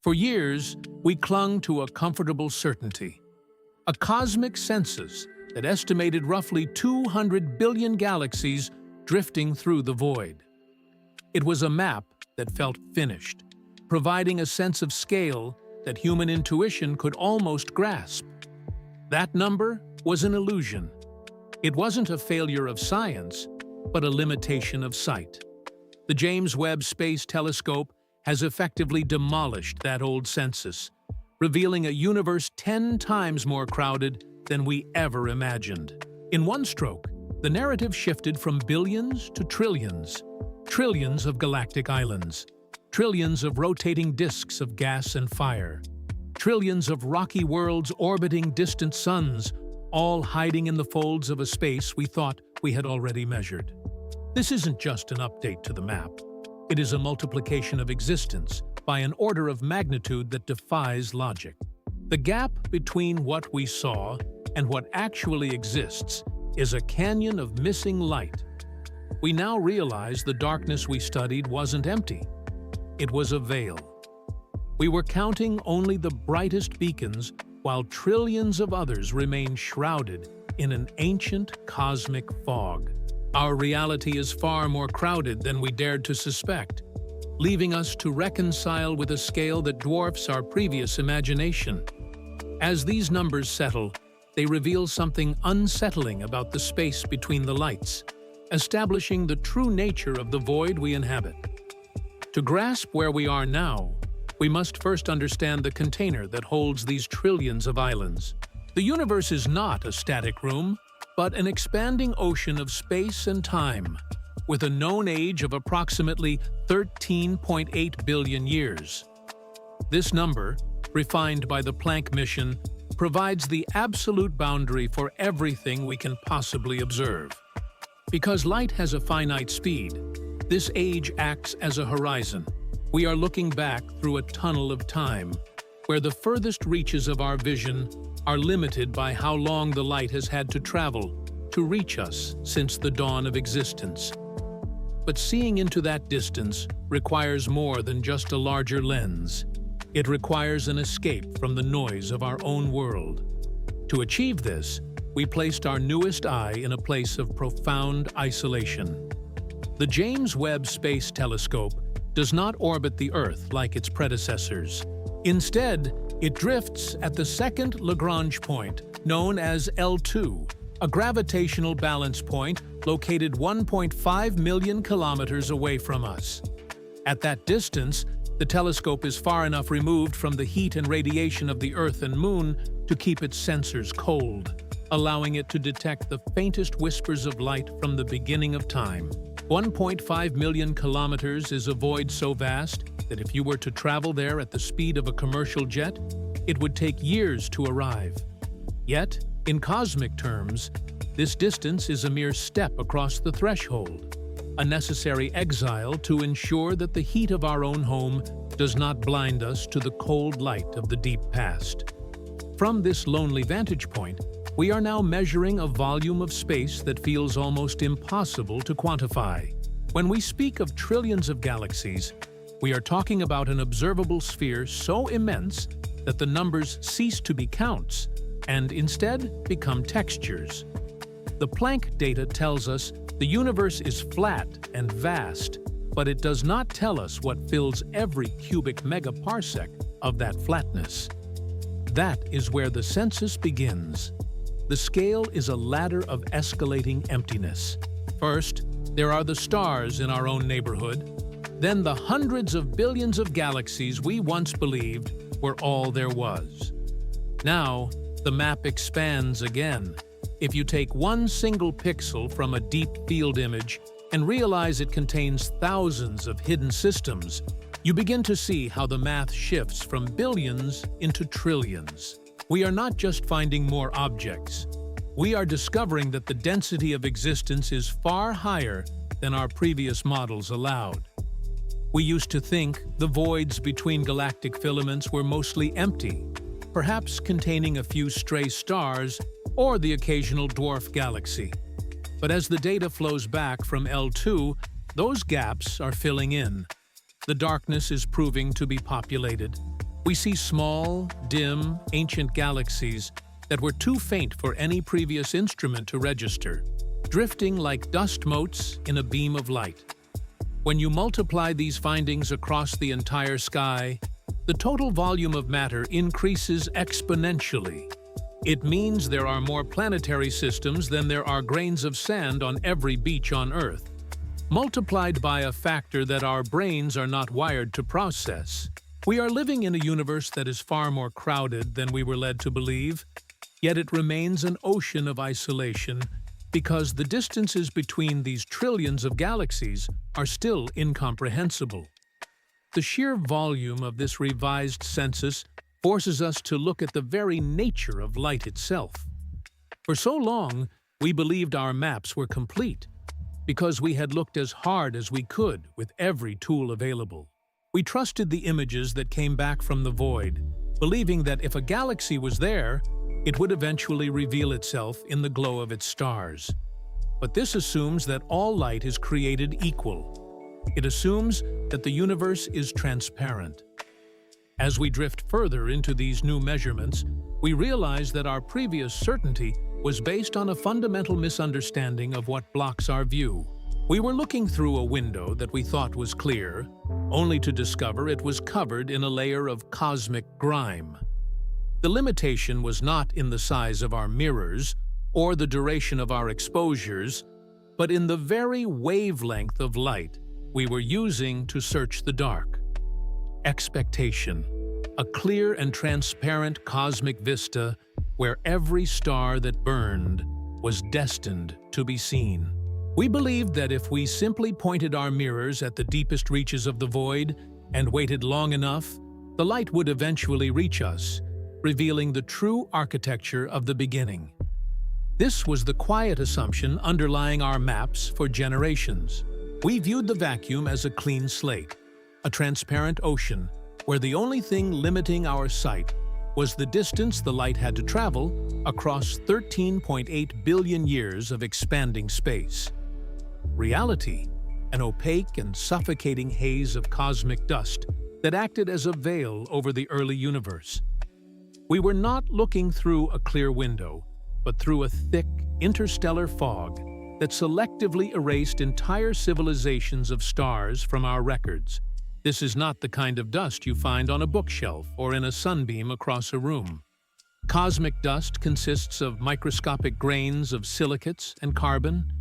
For years, we clung to a comfortable certainty, a cosmic census that estimated roughly 200 billion galaxies drifting through the void. It was a map that felt finished, providing a sense of scale that human intuition could almost grasp. That number was an illusion. It wasn't a failure of science, but a limitation of sight. The James Webb Space Telescope has effectively demolished that old census, revealing a universe 10 times more crowded than we ever imagined. In one stroke, the narrative shifted from billions to trillions. Trillions of galactic islands, trillions of rotating disks of gas and fire, trillions of rocky worlds orbiting distant suns, all hiding in the folds of a space we thought we had already measured. This isn't just an update to the map. It is a multiplication of existence by an order of magnitude that defies logic. The gap between what we saw and what actually exists is a canyon of missing light. We now realize the darkness we studied wasn't empty. It was a veil. We were counting only the brightest beacons while trillions of others remained shrouded in an ancient cosmic fog. Our reality is far more crowded than we dared to suspect, leaving us to reconcile with a scale that dwarfs our previous imagination. As these numbers settle, they reveal something unsettling about the space between the lights, establishing the true nature of the void we inhabit. To grasp where we are now, we must first understand the container that holds these trillions of islands. The universe is not a static room, but an expanding ocean of space and time, with a known age of approximately 13.8 billion years. This number, refined by the Planck mission, provides the absolute boundary for everything we can possibly observe. Because light has a finite speed, this age acts as a horizon. We are looking back through a tunnel of time, where the furthest reaches of our vision are limited by how long the light has had to travel to reach us since the dawn of existence. But seeing into that distance requires more than just a larger lens. It requires an escape from the noise of our own world. To achieve this, we placed our newest eye in a place of profound isolation. The James Webb Space Telescope does not orbit the Earth like its predecessors. Instead, it drifts at the second Lagrange point, known as L2, a gravitational balance point located 1.5 million kilometers away from us. At that distance, the telescope is far enough removed from the heat and radiation of the Earth and Moon to keep its sensors cold, allowing it to detect the faintest whispers of light from the beginning of time. 1.5 million kilometers is a void so vast that if you were to travel there at the speed of a commercial jet, it would take years to arrive. Yet, in cosmic terms, this distance is a mere step across the threshold, a necessary exile to ensure that the heat of our own home does not blind us to the cold light of the deep past. From this lonely vantage point, we are now measuring a volume of space that feels almost impossible to quantify. When we speak of trillions of galaxies, we are talking about an observable sphere so immense that the numbers cease to be counts and instead become textures. The Planck data tells us the universe is flat and vast, but it does not tell us what fills every cubic megaparsec of that flatness. That is where the census begins. The scale is a ladder of escalating emptiness. First, there are the stars in our own neighborhood, then the hundreds of billions of galaxies we once believed were all there was. Now, the map expands again. If you take one single pixel from a deep field image and realize it contains thousands of hidden systems, you begin to see how the math shifts from billions into trillions. We are not just finding more objects. We are discovering that the density of existence is far higher than our previous models allowed. We used to think the voids between galactic filaments were mostly empty, perhaps containing a few stray stars or the occasional dwarf galaxy. But as the data flows back from L2, those gaps are filling in. The darkness is proving to be populated. We see small, dim, ancient galaxies that were too faint for any previous instrument to register, drifting like dust motes in a beam of light. When you multiply these findings across the entire sky, the total volume of matter increases exponentially. It means there are more planetary systems than there are grains of sand on every beach on Earth, multiplied by a factor that our brains are not wired to process. We are living in a universe that is far more crowded than we were led to believe, yet it remains an ocean of isolation because the distances between these trillions of galaxies are still incomprehensible. The sheer volume of this revised census forces us to look at the very nature of light itself. For so long, we believed our maps were complete because we had looked as hard as we could with every tool available. We trusted the images that came back from the void, believing that if a galaxy was there, it would eventually reveal itself in the glow of its stars. But this assumes that all light is created equal. It assumes that the universe is transparent. As we drift further into these new measurements, we realize that our previous certainty was based on a fundamental misunderstanding of what blocks our view. We were looking through a window that we thought was clear, only to discover it was covered in a layer of cosmic grime. The limitation was not in the size of our mirrors or the duration of our exposures, but in the very wavelength of light we were using to search the dark. Expectation, a clear and transparent cosmic vista where every star that burned was destined to be seen. We believed that if we simply pointed our mirrors at the deepest reaches of the void and waited long enough, the light would eventually reach us, revealing the true architecture of the beginning. This was the quiet assumption underlying our maps for generations. We viewed the vacuum as a clean slate, a transparent ocean where the only thing limiting our sight was the distance the light had to travel across 13.8 billion years of expanding space. Reality, an opaque and suffocating haze of cosmic dust that acted as a veil over the early universe. We were not looking through a clear window, but through a thick, interstellar fog that selectively erased entire civilizations of stars from our records. This is not the kind of dust you find on a bookshelf or in a sunbeam across a room. Cosmic dust consists of microscopic grains of silicates and carbon,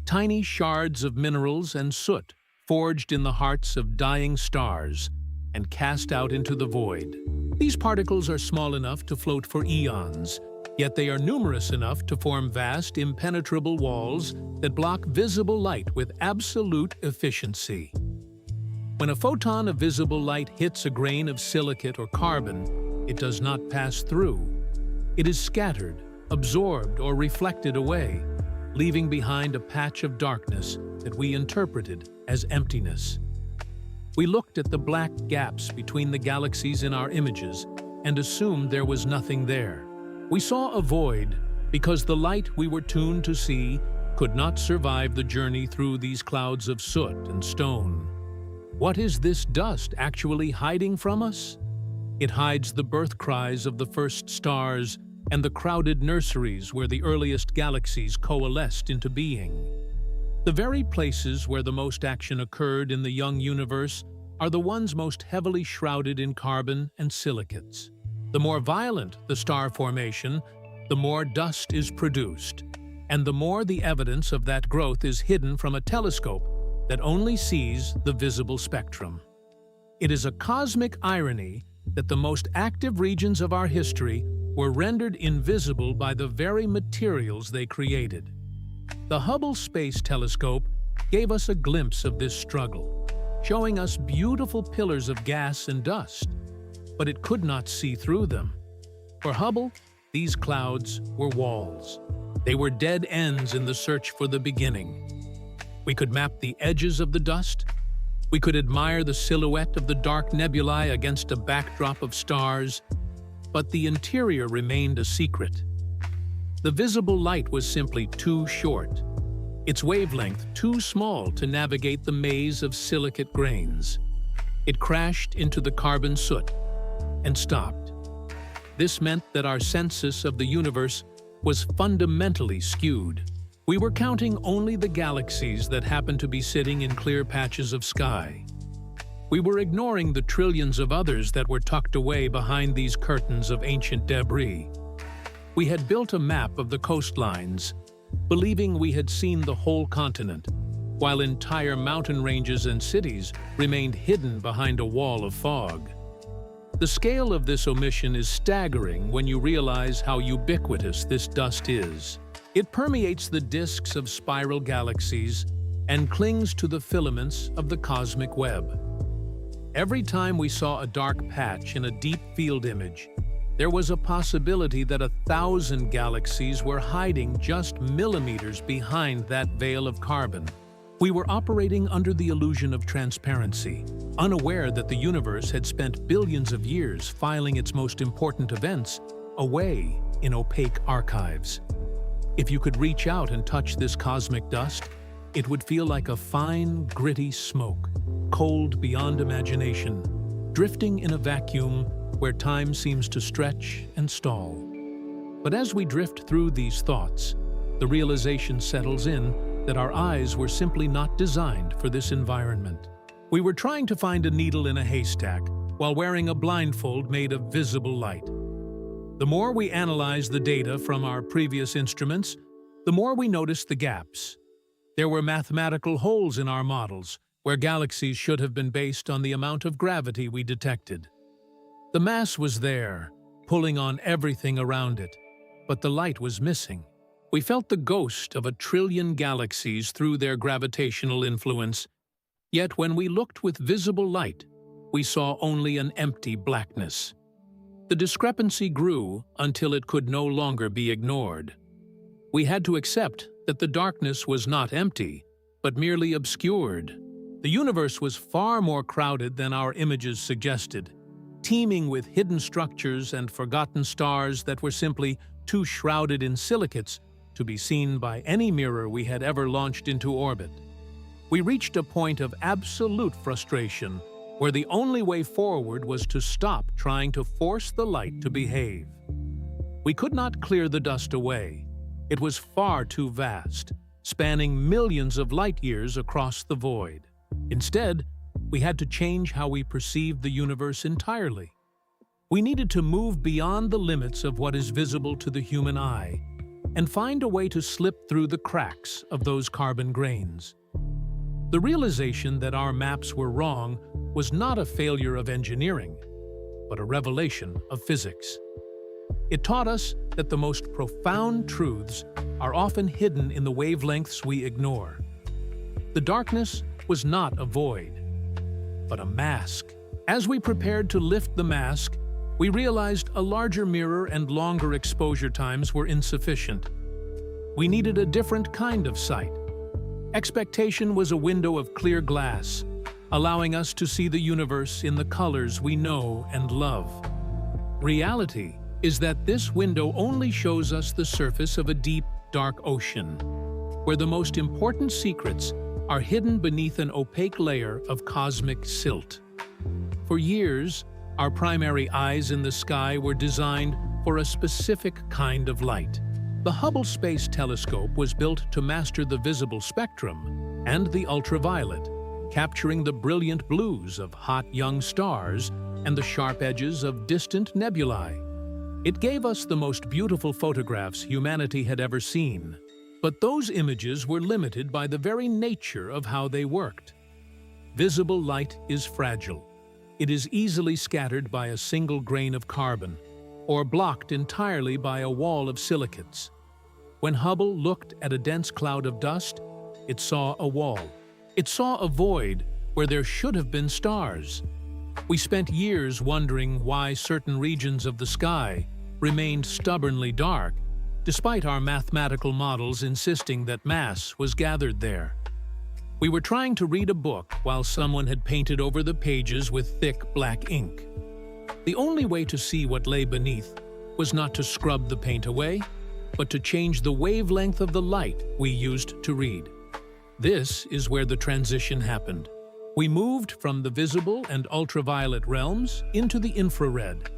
tiny shards of minerals and soot forged in the hearts of dying stars and cast out into the void. These particles are small enough to float for eons, yet they are numerous enough to form vast, impenetrable walls that block visible light with absolute efficiency. When a photon of visible light hits a grain of silicate or carbon, it does not pass through. It is scattered, absorbed, or reflected away, leaving behind a patch of darkness that we interpreted as emptiness. We looked at the black gaps between the galaxies in our images and assumed there was nothing there. We saw a void because the light we were tuned to see could not survive the journey through these clouds of soot and stone. What is this dust actually hiding from us? It hides the birth cries of the first stars and the crowded nurseries where the earliest galaxies coalesced into being. The very places where the most action occurred in the young universe are the ones most heavily shrouded in carbon and silicates. The more violent the star formation, the more dust is produced, and the more the evidence of that growth is hidden from a telescope that only sees the visible spectrum. It is a cosmic irony that the most active regions of our history were rendered invisible by the very materials they created. The Hubble Space Telescope gave us a glimpse of this struggle, showing us beautiful pillars of gas and dust, but it could not see through them. For Hubble, these clouds were walls. They were dead ends in the search for the beginning. We could map the edges of the dust. We could admire the silhouette of the dark nebulae against a backdrop of stars, but the interior remained a secret. The visible light was simply too short, its wavelength too small to navigate the maze of silicate grains. It crashed into the carbon soot, and stopped. This meant that our census of the universe was fundamentally skewed. We were counting only the galaxies that happened to be sitting in clear patches of sky. We were ignoring the trillions of others that were tucked away behind these curtains of ancient debris. We had built a map of the coastlines, believing we had seen the whole continent, while entire mountain ranges and cities remained hidden behind a wall of fog. The scale of this omission is staggering when you realize how ubiquitous this dust is. It permeates the disks of spiral galaxies and clings to the filaments of the cosmic web. Every time we saw a dark patch in a deep field image, there was a possibility that 1,000 galaxies were hiding just millimeters behind that veil of carbon. We were operating under the illusion of transparency, unaware that the universe had spent billions of years filing its most important events away in opaque archives. If you could reach out and touch this cosmic dust, it would feel like a fine, gritty smoke, cold beyond imagination, drifting in a vacuum where time seems to stretch and stall. But as we drift through these thoughts, the realization settles in that our eyes were simply not designed for this environment. We were trying to find a needle in a haystack while wearing a blindfold made of visible light. The more we analyzed the data from our previous instruments, the more we noticed the gaps. There were mathematical holes in our models, where galaxies should have been based on the amount of gravity we detected. The mass was there, pulling on everything around it, but the light was missing. We felt the ghost of 1 trillion galaxies through their gravitational influence, yet when we looked with visible light, we saw only an empty blackness. The discrepancy grew until it could no longer be ignored. We had to accept that the darkness was not empty, but merely obscured. The universe was far more crowded than our images suggested, teeming with hidden structures and forgotten stars that were simply too shrouded in silicates to be seen by any mirror we had ever launched into orbit. We reached a point of absolute frustration, where the only way forward was to stop trying to force the light to behave. We could not clear the dust away. It was far too vast, spanning millions of light-years across the void. Instead, we had to change how we perceived the universe entirely. We needed to move beyond the limits of what is visible to the human eye and find a way to slip through the cracks of those carbon grains. The realization that our maps were wrong was not a failure of engineering, but a revelation of physics. It taught us that the most profound truths are often hidden in the wavelengths we ignore. The darkness was not a void, but a mask. As we prepared to lift the mask, we realized a larger mirror and longer exposure times were insufficient. We needed a different kind of sight. Expectation was a window of clear glass, allowing us to see the universe in the colors we know and love. Reality is that this window only shows us the surface of a deep, dark ocean, where the most important secrets are hidden beneath an opaque layer of cosmic silt. For years, our primary eyes in the sky were designed for a specific kind of light. The Hubble Space Telescope was built to master the visible spectrum and the ultraviolet, capturing the brilliant blues of hot young stars and the sharp edges of distant nebulae. It gave us the most beautiful photographs humanity had ever seen, but those images were limited by the very nature of how they worked. Visible light is fragile. It is easily scattered by a single grain of carbon, or blocked entirely by a wall of silicates. When Hubble looked at a dense cloud of dust, it saw a wall. It saw a void where there should have been stars. We spent years wondering why certain regions of the sky remained stubbornly dark, despite our mathematical models insisting that mass was gathered there. We were trying to read a book while someone had painted over the pages with thick black ink. The only way to see what lay beneath was not to scrub the paint away, but to change the wavelength of the light we used to read. This is where the transition happened. We moved from the visible and ultraviolet realms into the infrared,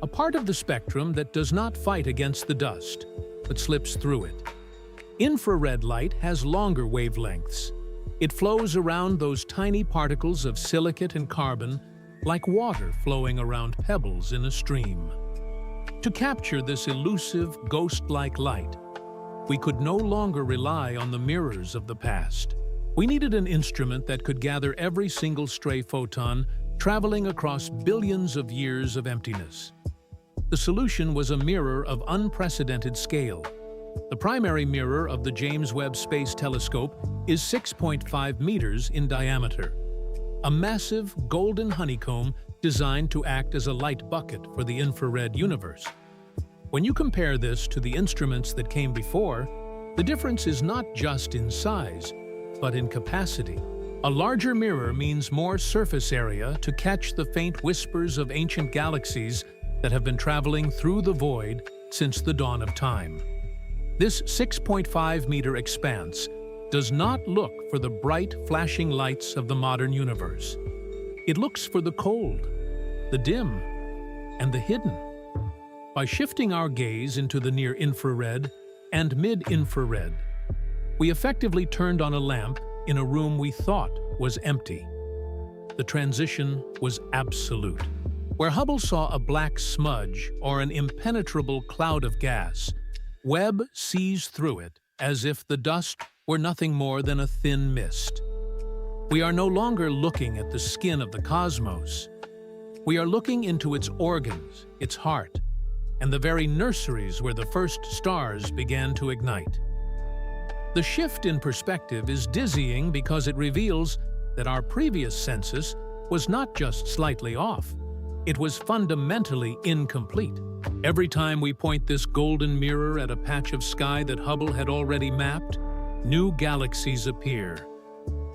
a part of the spectrum that does not fight against the dust, but slips through it. Infrared light has longer wavelengths. It flows around those tiny particles of silicate and carbon like water flowing around pebbles in a stream. To capture this elusive, ghost-like light, we could no longer rely on the mirrors of the past. We needed an instrument that could gather every single stray photon traveling across billions of years of emptiness. The solution was a mirror of unprecedented scale. The primary mirror of the James Webb Space Telescope is 6.5 meters in diameter, a massive golden honeycomb designed to act as a light bucket for the infrared universe. When you compare this to the instruments that came before, the difference is not just in size, but in capacity. A larger mirror means more surface area to catch the faint whispers of ancient galaxies that have been traveling through the void since the dawn of time. This 6.5-meter expanse does not look for the bright, flashing lights of the modern universe. It looks for the cold, the dim, and the hidden. By shifting our gaze into the near-infrared and mid-infrared, we effectively turned on a lamp in a room we thought was empty. The transition was absolute. Where Hubble saw a black smudge or an impenetrable cloud of gas, Webb sees through it as if the dust were nothing more than a thin mist. We are no longer looking at the skin of the cosmos. We are looking into its organs, its heart, and the very nurseries where the first stars began to ignite. The shift in perspective is dizzying because it reveals that our previous census was not just slightly off. It was fundamentally incomplete. Every time we point this golden mirror at a patch of sky that Hubble had already mapped, new galaxies appear.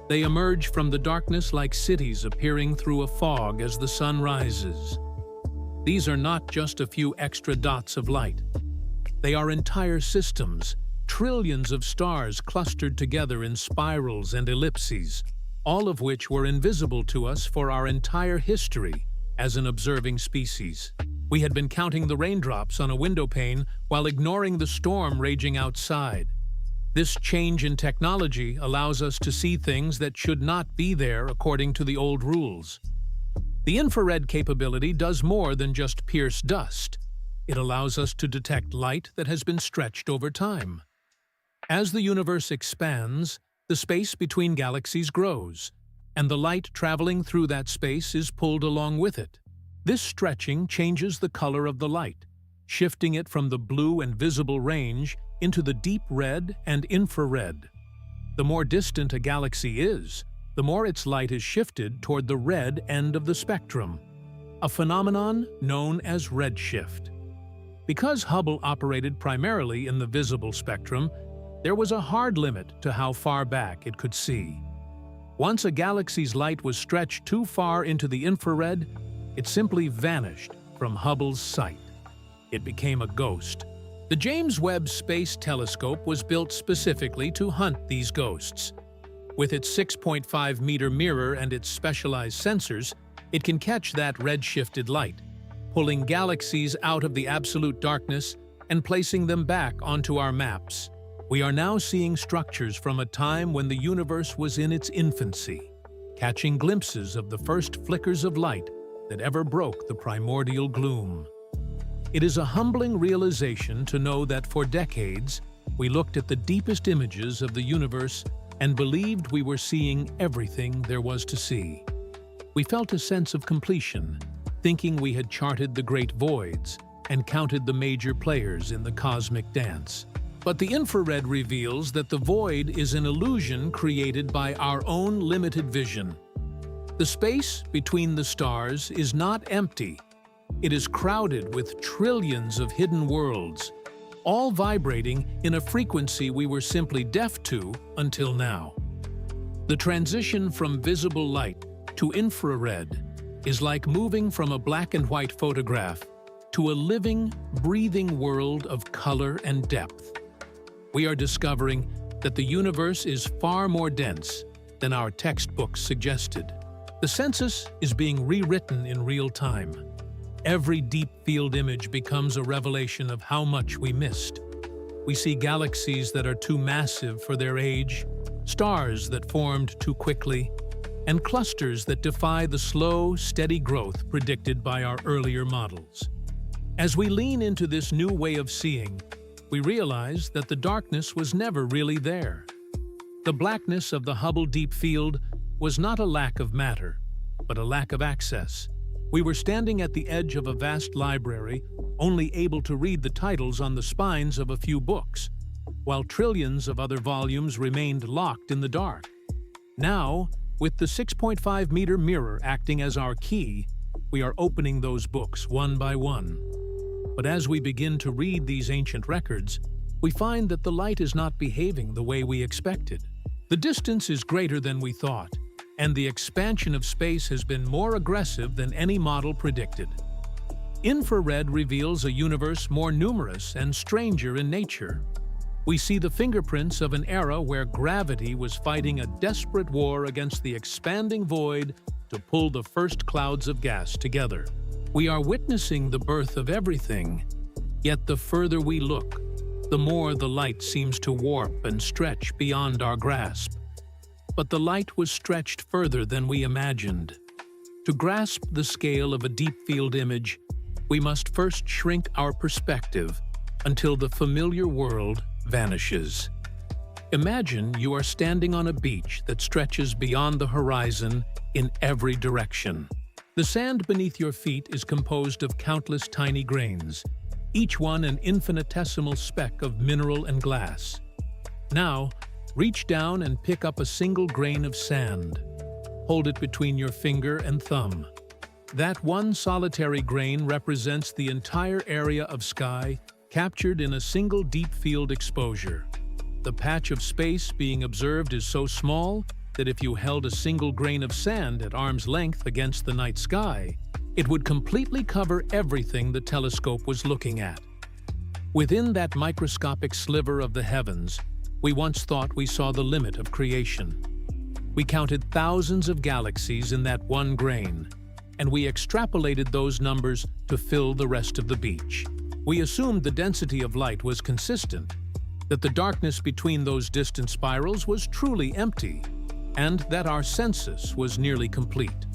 They emerge from the darkness like cities appearing through a fog as the sun rises. These are not just a few extra dots of light. They are entire systems, trillions of stars clustered together in spirals and ellipses, all of which were invisible to us for our entire history as an observing species. We had been counting the raindrops on a window pane while ignoring the storm raging outside. This change in technology allows us to see things that should not be there according to the old rules. The infrared capability does more than just pierce dust. It allows us to detect light that has been stretched over time. As the universe expands, the space between galaxies grows, and the light traveling through that space is pulled along with it. This stretching changes the color of the light, shifting it from the blue and visible range into the deep red and infrared. The more distant a galaxy is, the more its light is shifted toward the red end of the spectrum, a phenomenon known as redshift. Because Hubble operated primarily in the visible spectrum, there was a hard limit to how far back it could see. Once a galaxy's light was stretched too far into the infrared, it simply vanished from Hubble's sight. It became a ghost. The James Webb Space Telescope was built specifically to hunt these ghosts. With its 6.5-meter mirror and its specialized sensors, it can catch that redshifted light, pulling galaxies out of the absolute darkness and placing them back onto our maps. We are now seeing structures from a time when the universe was in its infancy, catching glimpses of the first flickers of light that ever broke the primordial gloom. It is a humbling realization to know that for decades, we looked at the deepest images of the universe and believed we were seeing everything there was to see. We felt a sense of completion, thinking we had charted the great voids and counted the major players in the cosmic dance. But the infrared reveals that the void is an illusion created by our own limited vision. The space between the stars is not empty. It is crowded with trillions of hidden worlds, all vibrating in a frequency we were simply deaf to until now. The transition from visible light to infrared is like moving from a black and white photograph to a living, breathing world of color and depth. We are discovering that the universe is far more dense, than our textbooks suggested. The census is being rewritten in real time. Every deep field image becomes a revelation of how much we missed. We see galaxies that are too massive for their age, stars that formed too quickly, and clusters that defy the slow, steady growth predicted by our earlier models. As we lean into this new way of seeing, we realize that the darkness was never really there. The blackness of the Hubble Deep Field was not a lack of matter, but a lack of access. We were standing at the edge of a vast library, only able to read the titles on the spines of a few books, while trillions of other volumes remained locked in the dark. Now, with the 6.5-meter mirror acting as our key, we are opening those books one by one. But as we begin to read these ancient records, we find that the light is not behaving the way we expected. The distance is greater than we thought, and the expansion of space has been more aggressive than any model predicted. Infrared reveals a universe more numerous and stranger in nature. We see the fingerprints of an era where gravity was fighting a desperate war against the expanding void to pull the first clouds of gas together. We are witnessing the birth of everything, yet the further we look, the more the light seems to warp and stretch beyond our grasp. But the light was stretched further than we imagined. To grasp the scale of a deep field image, we must first shrink our perspective until the familiar world vanishes. Imagine you are standing on a beach that stretches beyond the horizon in every direction. The sand beneath your feet is composed of countless tiny grains, each one an infinitesimal speck of mineral and glass. Now, reach down and pick up a single grain of sand. Hold it between your finger and thumb. That one solitary grain represents the entire area of sky captured in a single deep field exposure. The patch of space being observed is so small that if you held a single grain of sand at arm's length against the night sky, it would completely cover everything the telescope was looking at. Within that microscopic sliver of the heavens, we once thought we saw the limit of creation. We counted thousands of galaxies in that one grain, and we extrapolated those numbers to fill the rest of the beach. We assumed the density of light was consistent, that the darkness between those distant spirals was truly empty, and that our census was nearly complete.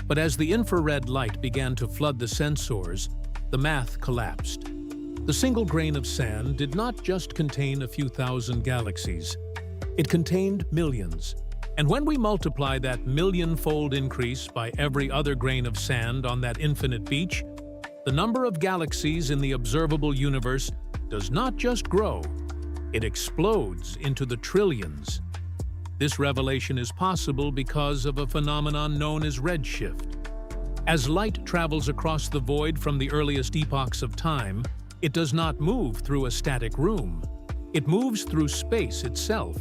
But as the infrared light began to flood the sensors, the math collapsed. The single grain of sand did not just contain a few thousand galaxies. It contained millions. And when we multiply that million-fold increase by every other grain of sand on that infinite beach, the number of galaxies in the observable universe does not just grow, it explodes into the trillions. This revelation is possible because of a phenomenon known as redshift. As light travels across the void from the earliest epochs of time, it does not move through a static room. It moves through space itself,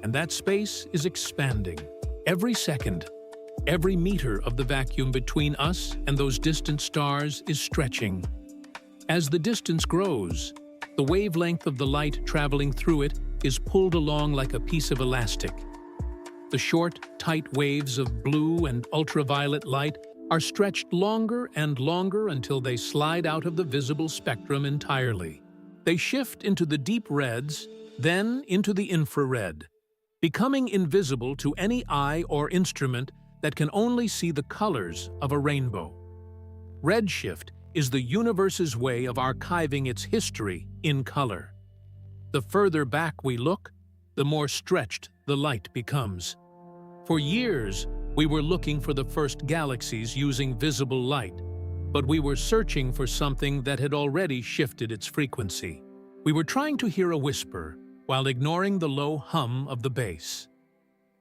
and that space is expanding. Every second, every meter of the vacuum between us and those distant stars is stretching. As the distance grows, the wavelength of the light traveling through it is pulled along like a piece of elastic. The short, tight waves of blue and ultraviolet light are stretched longer and longer until they slide out of the visible spectrum entirely. They shift into the deep reds, then into the infrared, becoming invisible to any eye or instrument that can only see the colors of a rainbow. Redshift is the universe's way of archiving its history in color. The further back we look, the more stretched the light becomes. For years, we were looking for the first galaxies using visible light, but we were searching for something that had already shifted its frequency. We were trying to hear a whisper while ignoring the low hum of the bass.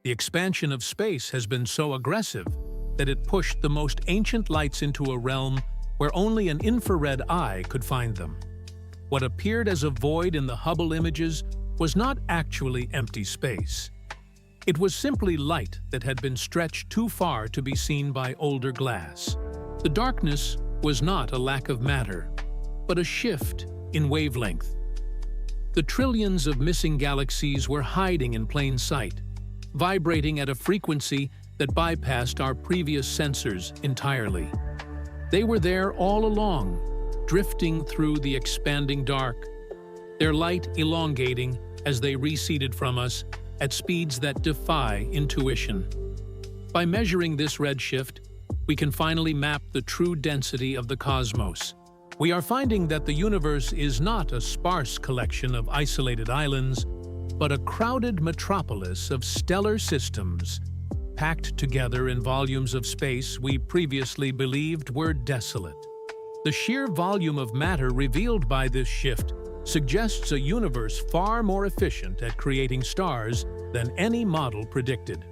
The expansion of space has been so aggressive that it pushed the most ancient lights into a realm where only an infrared eye could find them. What appeared as a void in the Hubble images was not actually empty space. It was simply light that had been stretched too far to be seen by older glass. The darkness was not a lack of matter, but a shift in wavelength. The trillions of missing galaxies were hiding in plain sight, vibrating at a frequency that bypassed our previous sensors entirely. They were there all along, drifting through the expanding dark, their light elongating as they receded from us at speeds that defy intuition. By measuring this redshift, we can finally map the true density of the cosmos. We are finding that the universe is not a sparse collection of isolated islands, but a crowded metropolis of stellar systems, packed together in volumes of space we previously believed were desolate. The sheer volume of matter revealed by this shift suggests a universe far more efficient at creating stars than any model predicted.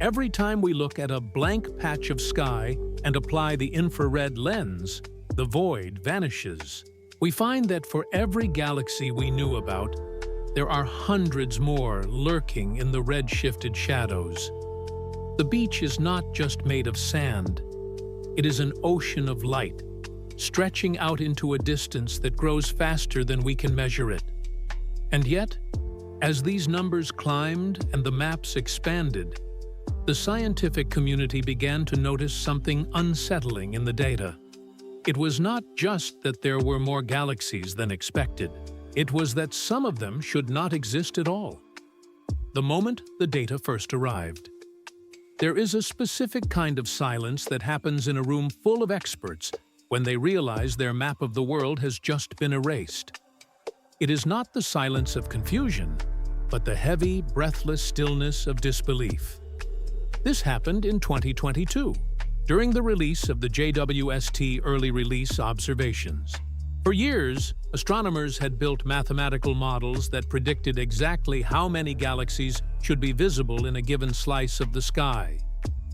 Every time we look at a blank patch of sky and apply the infrared lens, the void vanishes. We find that for every galaxy we knew about, there are hundreds more lurking in the red-shifted shadows. The beach is not just made of sand. It is an ocean of light, stretching out into a distance that grows faster than we can measure it. And yet, as these numbers climbed and the maps expanded, the scientific community began to notice something unsettling in the data. It was not just that there were more galaxies than expected. It was that some of them should not exist at all. The moment the data first arrived, there is a specific kind of silence that happens in a room full of experts when they realize their map of the world has just been erased. It is not the silence of confusion, but the heavy, breathless stillness of disbelief. This happened in 2022, during the release of the JWST early release observations. For years, astronomers had built mathematical models that predicted exactly how many galaxies should be visible in a given slice of the sky.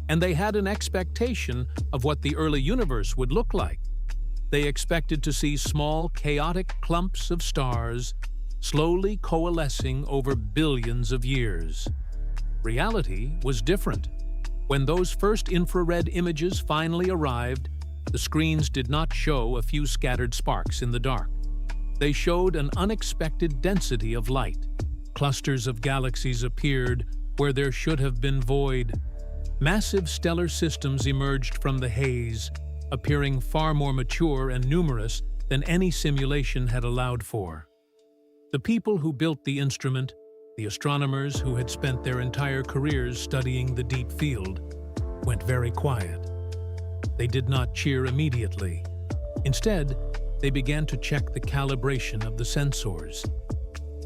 And they had an expectation of what the early universe would look like. They expected to see small, chaotic clumps of stars slowly coalescing over billions of years. Reality was different. When those first infrared images finally arrived, the screens did not show a few scattered sparks in the dark. They showed an unexpected density of light. Clusters of galaxies appeared where there should have been void. Massive stellar systems emerged from the haze, appearing far more mature and numerous than any simulation had allowed for. The people who built the instrument, the astronomers who had spent their entire careers studying the deep field, went very quiet. They did not cheer immediately. Instead, they began to check the calibration of the sensors.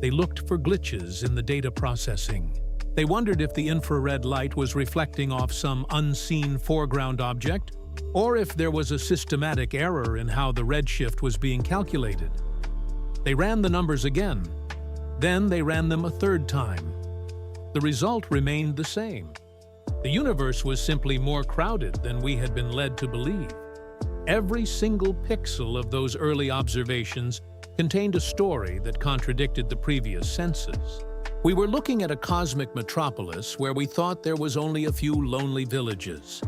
They looked for glitches in the data processing. They wondered if the infrared light was reflecting off some unseen foreground object, or if there was a systematic error in how the redshift was being calculated. They ran the numbers again. Then they ran them a third time. The result remained the same. The universe was simply more crowded than we had been led to believe. Every single pixel of those early observations contained a story that contradicted the previous census. We were looking at a cosmic metropolis where we thought there was only a few lonely villages.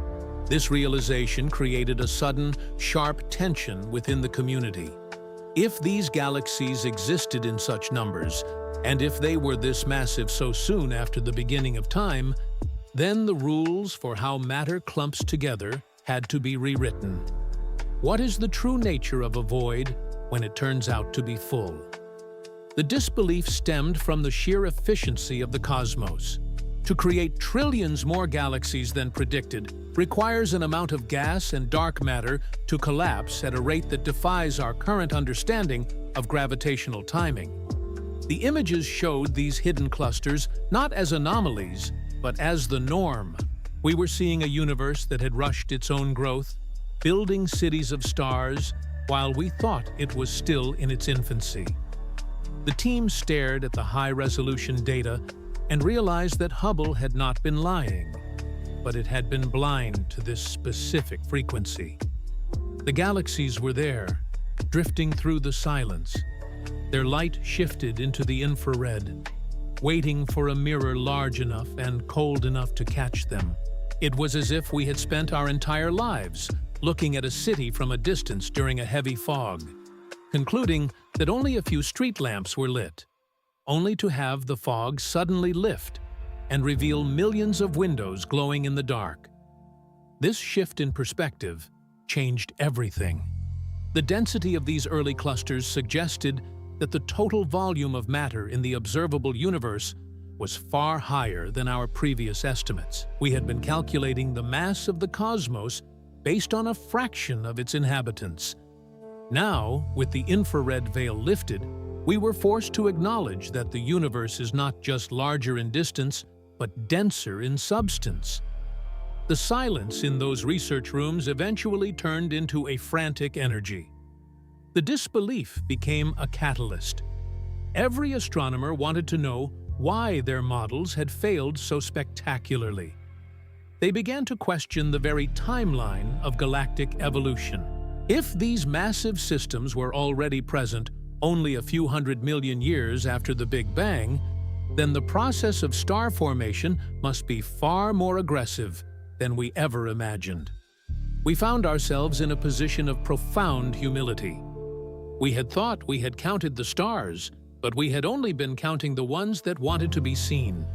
This realization created a sudden, sharp tension within the community. If these galaxies existed in such numbers, and if they were this massive so soon after the beginning of time, then the rules for how matter clumps together had to be rewritten. What is the true nature of a void when it turns out to be full? The disbelief stemmed from the sheer efficiency of the cosmos. To create trillions more galaxies than predicted requires an amount of gas and dark matter to collapse at a rate that defies our current understanding of gravitational timing. The images showed these hidden clusters not as anomalies, but as the norm. We were seeing a universe that had rushed its own growth, building cities of stars, while we thought it was still in its infancy. The team stared at the high-resolution data and realized that Hubble had not been lying, but it had been blind to this specific frequency. The galaxies were there, drifting through the silence. Their light shifted into the infrared, waiting for a mirror large enough and cold enough to catch them. It was as if we had spent our entire lives looking at a city from a distance during a heavy fog, concluding that only a few street lamps were lit, only to have the fog suddenly lift and reveal millions of windows glowing in the dark. This shift in perspective changed everything. The density of these early clusters suggested that the total volume of matter in the observable universe was far higher than our previous estimates. We had been calculating the mass of the cosmos based on a fraction of its inhabitants. Now, with the infrared veil lifted, we were forced to acknowledge that the universe is not just larger in distance, but denser in substance. The silence in those research rooms eventually turned into a frantic energy. The disbelief became a catalyst. Every astronomer wanted to know why their models had failed so spectacularly. They began to question the very timeline of galactic evolution. If these massive systems were already present only a few 100 million years after the Big Bang, then the process of star formation must be far more aggressive than we ever imagined. We found ourselves in a position of profound humility. We had thought we had counted the stars, but we had only been counting the ones that wanted to be seen.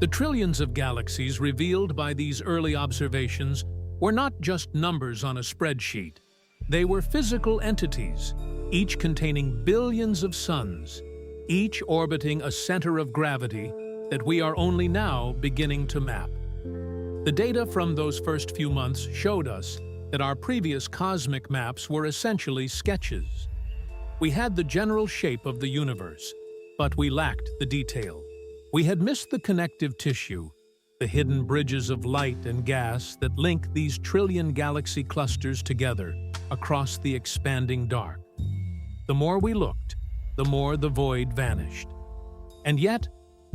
The trillions of galaxies revealed by these early observations were not just numbers on a spreadsheet. They were physical entities, each containing billions of suns, each orbiting a center of gravity that we are only now beginning to map. The data from those first few months showed us that our previous cosmic maps were essentially sketches. We had the general shape of the universe, but we lacked the detail. We had missed the connective tissue, the hidden bridges of light and gas that link these trillion galaxy clusters together across the expanding dark. The more we looked, the more the void vanished. And yet,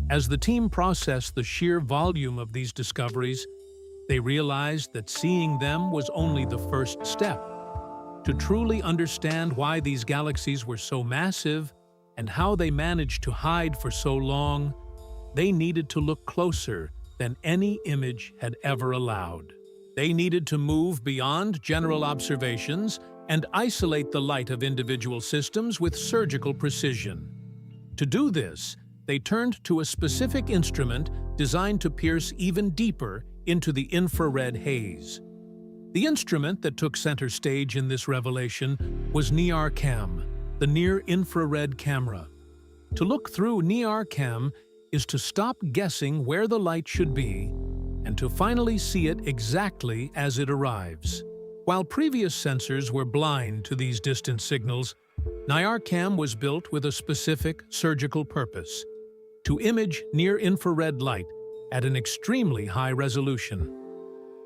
as the team processed the sheer volume of these discoveries, they realized that seeing them was only the first step. To truly understand why these galaxies were so massive and how they managed to hide for so long, they needed to look closer than any image had ever allowed. They needed to move beyond general observations and isolate the light of individual systems with surgical precision. To do this, they turned to a specific instrument designed to pierce even deeper into the infrared haze. The instrument that took center stage in this revelation was NIRCam, the near-infrared camera. To look through NIRCam is to stop guessing where the light should be and to finally see it exactly as it arrives. While previous sensors were blind to these distant signals, NIRCam was built with a specific surgical purpose: to image near-infrared light at an extremely high resolution.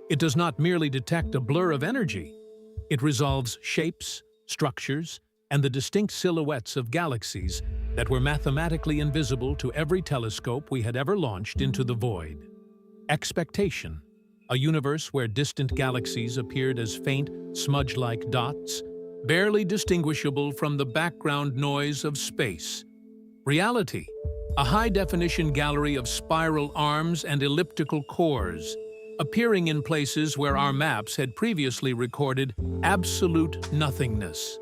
It does not merely detect a blur of energy. It resolves shapes, structures, and the distinct silhouettes of galaxies that were mathematically invisible to every telescope we had ever launched into the void. Expectation, a universe where distant galaxies appeared as faint, smudge-like dots, barely distinguishable from the background noise of space. Reality, a high-definition gallery of spiral arms and elliptical cores, appearing in places where our maps had previously recorded absolute nothingness.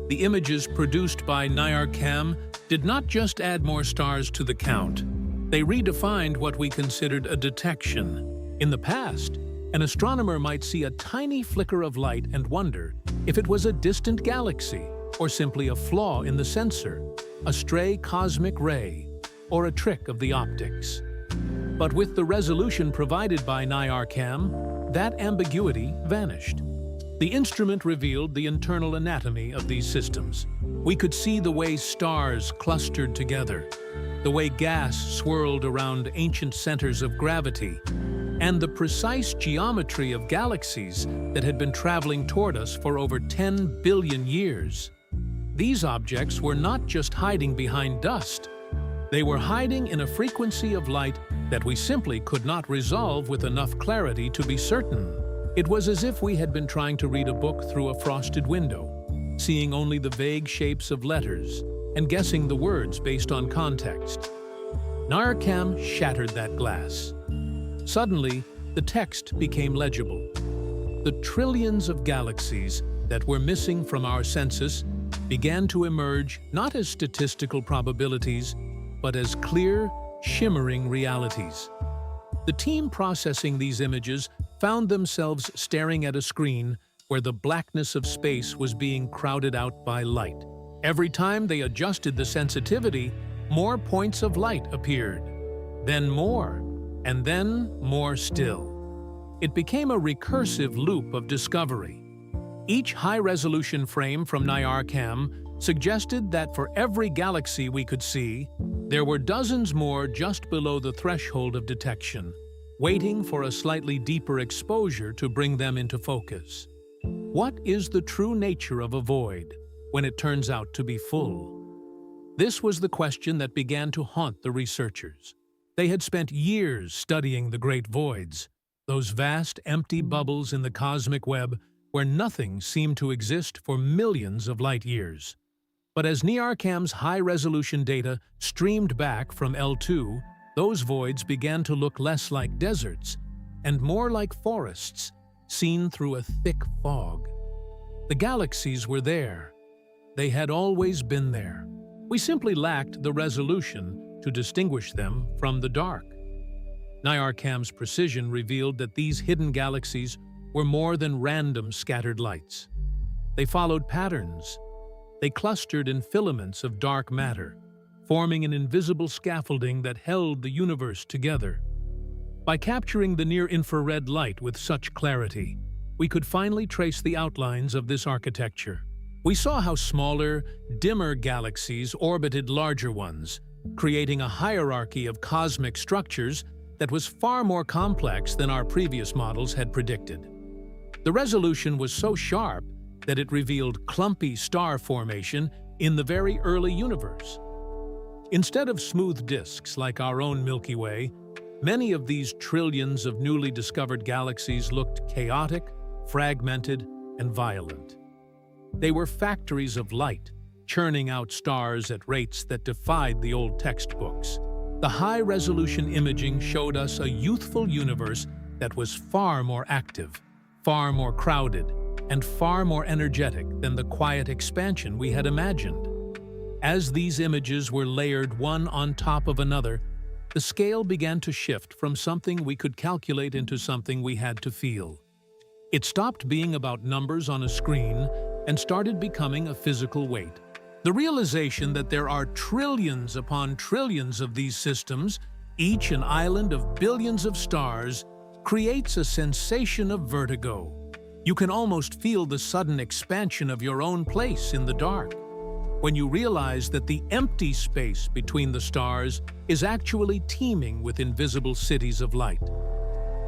The images produced by NIRCam did not just add more stars to the count. They redefined what we considered a detection. In the past, an astronomer might see a tiny flicker of light and wonder if it was a distant galaxy, or simply a flaw in the sensor, a stray cosmic ray, or a trick of the optics. But with the resolution provided by NIRCam, that ambiguity vanished. The instrument revealed the internal anatomy of these systems. We could see the way stars clustered together, the way gas swirled around ancient centers of gravity, and the precise geometry of galaxies that had been traveling toward us for over 10 billion years. These objects were not just hiding behind dust. They were hiding in a frequency of light that we simply could not resolve with enough clarity to be certain. It was as if we had been trying to read a book through a frosted window, seeing only the vague shapes of letters and guessing the words based on context. NIRCam shattered that glass. Suddenly, the text became legible. The trillions of galaxies that were missing from our census began to emerge not as statistical probabilities, but as clear, shimmering realities. The team processing these images found themselves staring at a screen where the blackness of space was being crowded out by light. Every time they adjusted the sensitivity, more points of light appeared. Then more, and then more still. It became a recursive loop of discovery. Each high-resolution frame from NIRCam suggested that for every galaxy we could see, there were dozens more just below the threshold of detection, waiting for a slightly deeper exposure to bring them into focus. What is the true nature of a void when it turns out to be full? This was the question that began to haunt the researchers. They had spent years studying the great voids, those vast empty bubbles in the cosmic web where nothing seemed to exist for millions of light years. But as NIRCam's high-resolution data streamed back from L2, those voids began to look less like deserts and more like forests, seen through a thick fog. The galaxies were there. They had always been there. We simply lacked the resolution to distinguish them from the dark. NIRCam's precision revealed that these hidden galaxies were more than random scattered lights. They followed patterns. They clustered in filaments of dark matter, forming an invisible scaffolding that held the universe together. By capturing the near-infrared light with such clarity, we could finally trace the outlines of this architecture. We saw how smaller, dimmer galaxies orbited larger ones, creating a hierarchy of cosmic structures that was far more complex than our previous models had predicted. The resolution was so sharp that it revealed clumpy star formation in the very early universe. Instead of smooth disks like our own Milky Way, many of these trillions of newly discovered galaxies looked chaotic, fragmented, and violent. They were factories of light, churning out stars at rates that defied the old textbooks. The high-resolution imaging showed us a youthful universe that was far more active, far more crowded, and far more energetic than the quiet expansion we had imagined. As these images were layered one on top of another, the scale began to shift from something we could calculate into something we had to feel. It stopped being about numbers on a screen and started becoming a physical weight. The realization that there are trillions upon trillions of these systems, each an island of billions of stars, creates a sensation of vertigo. You can almost feel the sudden expansion of your own place in the dark, when you realize that the empty space between the stars is actually teeming with invisible cities of light.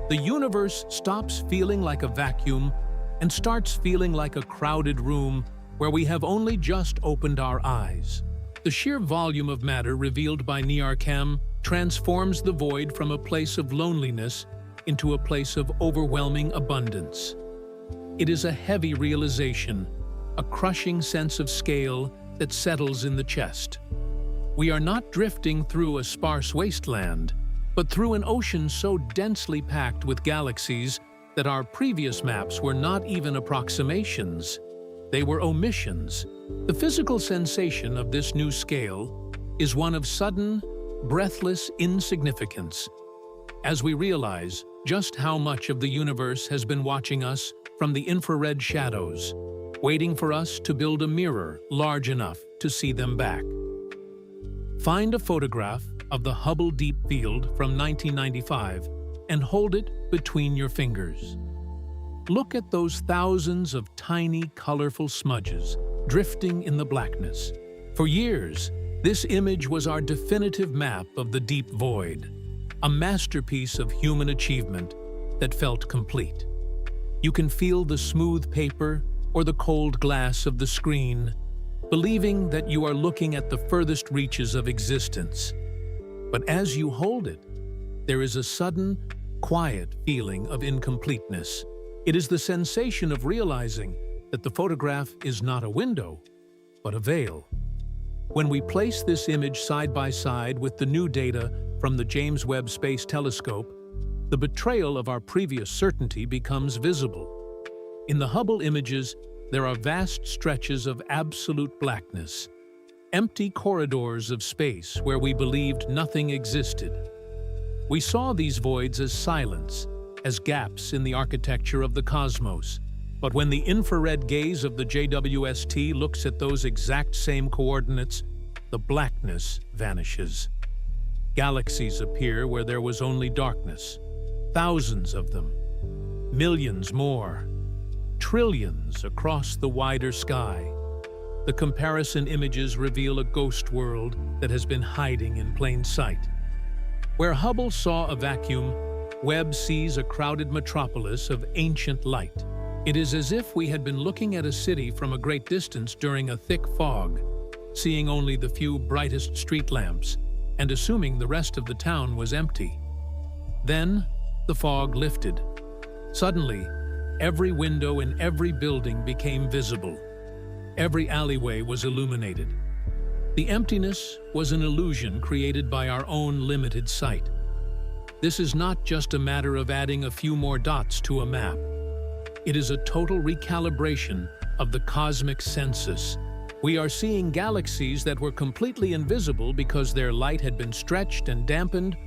The universe stops feeling like a vacuum and starts feeling like a crowded room where we have only just opened our eyes. The sheer volume of matter revealed by NIRCam transforms the void from a place of loneliness into a place of overwhelming abundance. It is a heavy realization, a crushing sense of scale that settles in the chest. We are not drifting through a sparse wasteland, but through an ocean so densely packed with galaxies that our previous maps were not even approximations. They were omissions. The physical sensation of this new scale is one of sudden, breathless insignificance, as we realize just how much of the universe has been watching us from the infrared shadows, waiting for us to build a mirror large enough to see them back. Find a photograph of the Hubble Deep Field from 1995 and hold it between your fingers. Look at those thousands of tiny, colorful smudges drifting in the blackness. For years, this image was our definitive map of the deep void, a masterpiece of human achievement that felt complete. You can feel the smooth paper or the cold glass of the screen, believing that you are looking at the furthest reaches of existence. But as you hold it, there is a sudden, quiet feeling of incompleteness. It is the sensation of realizing that the photograph is not a window, but a veil. When we place this image side by side with the new data from the James Webb Space Telescope, the betrayal of our previous certainty becomes visible. In the Hubble images, there are vast stretches of absolute blackness, empty corridors of space where we believed nothing existed. We saw these voids as silence, as gaps in the architecture of the cosmos. But when the infrared gaze of the JWST looks at those exact same coordinates, the blackness vanishes. Galaxies appear where there was only darkness. Thousands of them. Millions more. Trillions across the wider sky. The comparison images reveal a ghost world that has been hiding in plain sight. Where Hubble saw a vacuum, Webb sees a crowded metropolis of ancient light. It is as if we had been looking at a city from a great distance during a thick fog, seeing only the few brightest street lamps, and assuming the rest of the town was empty. Then, the fog lifted. Suddenly, every window in every building became visible. Every alleyway was illuminated. The emptiness was an illusion created by our own limited sight. This is not just a matter of adding a few more dots to a map. It is a total recalibration of the cosmic census. We are seeing galaxies that were completely invisible because their light had been stretched and dampened,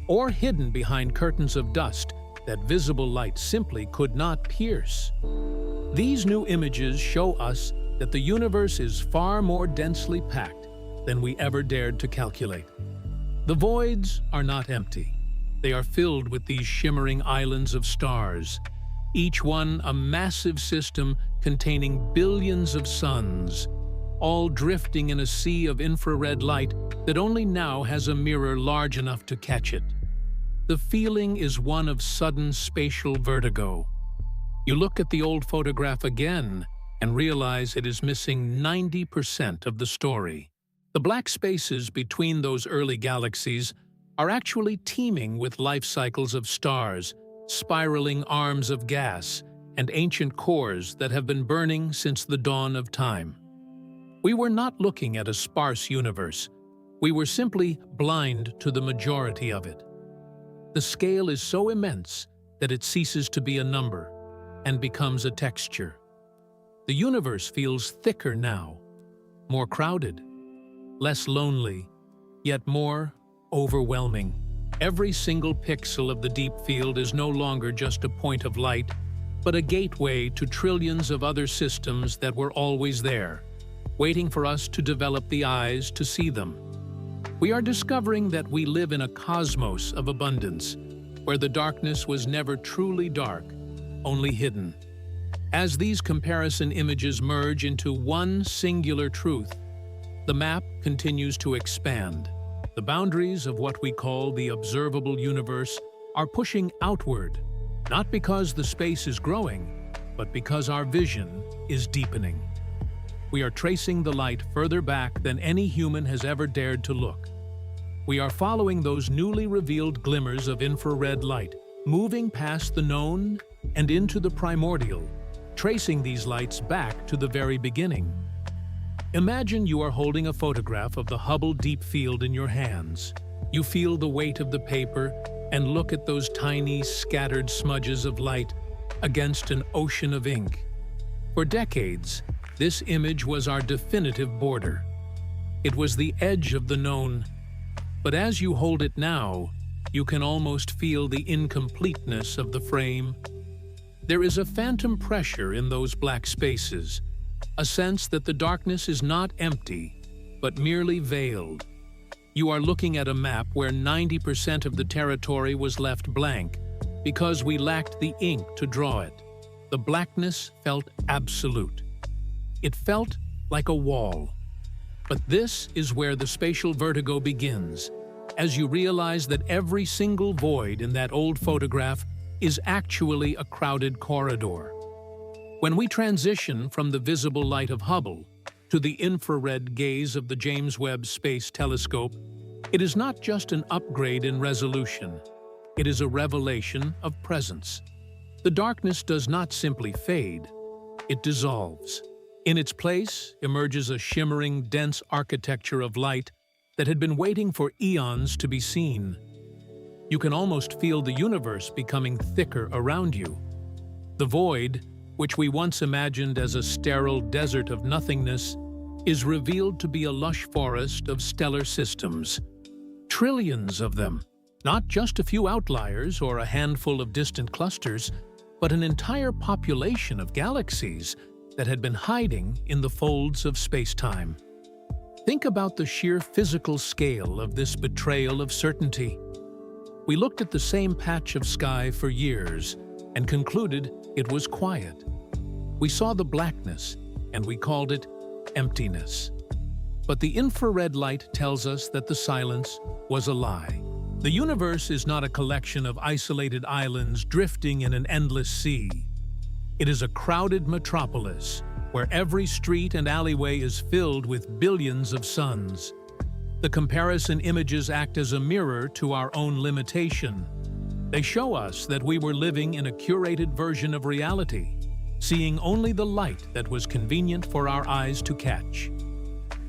or hidden behind curtains of dust that visible light simply could not pierce. These new images show us that the universe is far more densely packed than we ever dared to calculate. The voids are not empty. They are filled with these shimmering islands of stars, each one a massive system containing billions of suns, all drifting in a sea of infrared light that only now has a mirror large enough to catch it. The feeling is one of sudden spatial vertigo. You look at the old photograph again and realize it is missing 90% of the story. The black spaces between those early galaxies are actually teeming with life cycles of stars, spiraling arms of gas, and ancient cores that have been burning since the dawn of time. We were not looking at a sparse universe. We were simply blind to the majority of it. The scale is so immense that it ceases to be a number and becomes a texture. The universe feels thicker now, more crowded, less lonely, yet more overwhelming. Every single pixel of the deep field is no longer just a point of light, but a gateway to trillions of other systems that were always there, waiting for us to develop the eyes to see them. We are discovering that we live in a cosmos of abundance, where the darkness was never truly dark, only hidden. As these comparison images merge into one singular truth, the map continues to expand. The boundaries of what we call the observable universe are pushing outward, not because the space is growing, but because our vision is deepening. We are tracing the light further back than any human has ever dared to look. We are following those newly revealed glimmers of infrared light, moving past the known and into the primordial, tracing these lights back to the very beginning. Imagine you are holding a photograph of the Hubble Deep Field in your hands. You feel the weight of the paper and look at those tiny, scattered smudges of light against an ocean of ink. For decades, this image was our definitive border. It was the edge of the known. But as you hold it now, you can almost feel the incompleteness of the frame. There is a phantom pressure in those black spaces, a sense that the darkness is not empty, but merely veiled. You are looking at a map where 90% of the territory was left blank because we lacked the ink to draw it. The blackness felt absolute. It felt like a wall. But this is where the spatial vertigo begins, as you realize that every single void in that old photograph is actually a crowded corridor. When we transition from the visible light of Hubble to the infrared gaze of the James Webb Space Telescope, it is not just an upgrade in resolution. It is a revelation of presence. The darkness does not simply fade, it dissolves. In its place emerges a shimmering, dense architecture of light that had been waiting for eons to be seen. You can almost feel the universe becoming thicker around you. The void, which we once imagined as a sterile desert of nothingness, is revealed to be a lush forest of stellar systems. Trillions of them, Not just a few outliers or a handful of distant clusters, but an entire population of galaxies that had been hiding in the folds of space-time. Think about the sheer physical scale of this betrayal of certainty. We looked at the same patch of sky for years and concluded it was quiet. We saw the blackness, and we called it emptiness. But the infrared light tells us that the silence was a lie. The universe is not a collection of isolated islands drifting in an endless sea. It is a crowded metropolis where every street and alleyway is filled with billions of suns. The comparison images act as a mirror to our own limitation. They show us that we were living in a curated version of reality, seeing only the light that was convenient for our eyes to catch.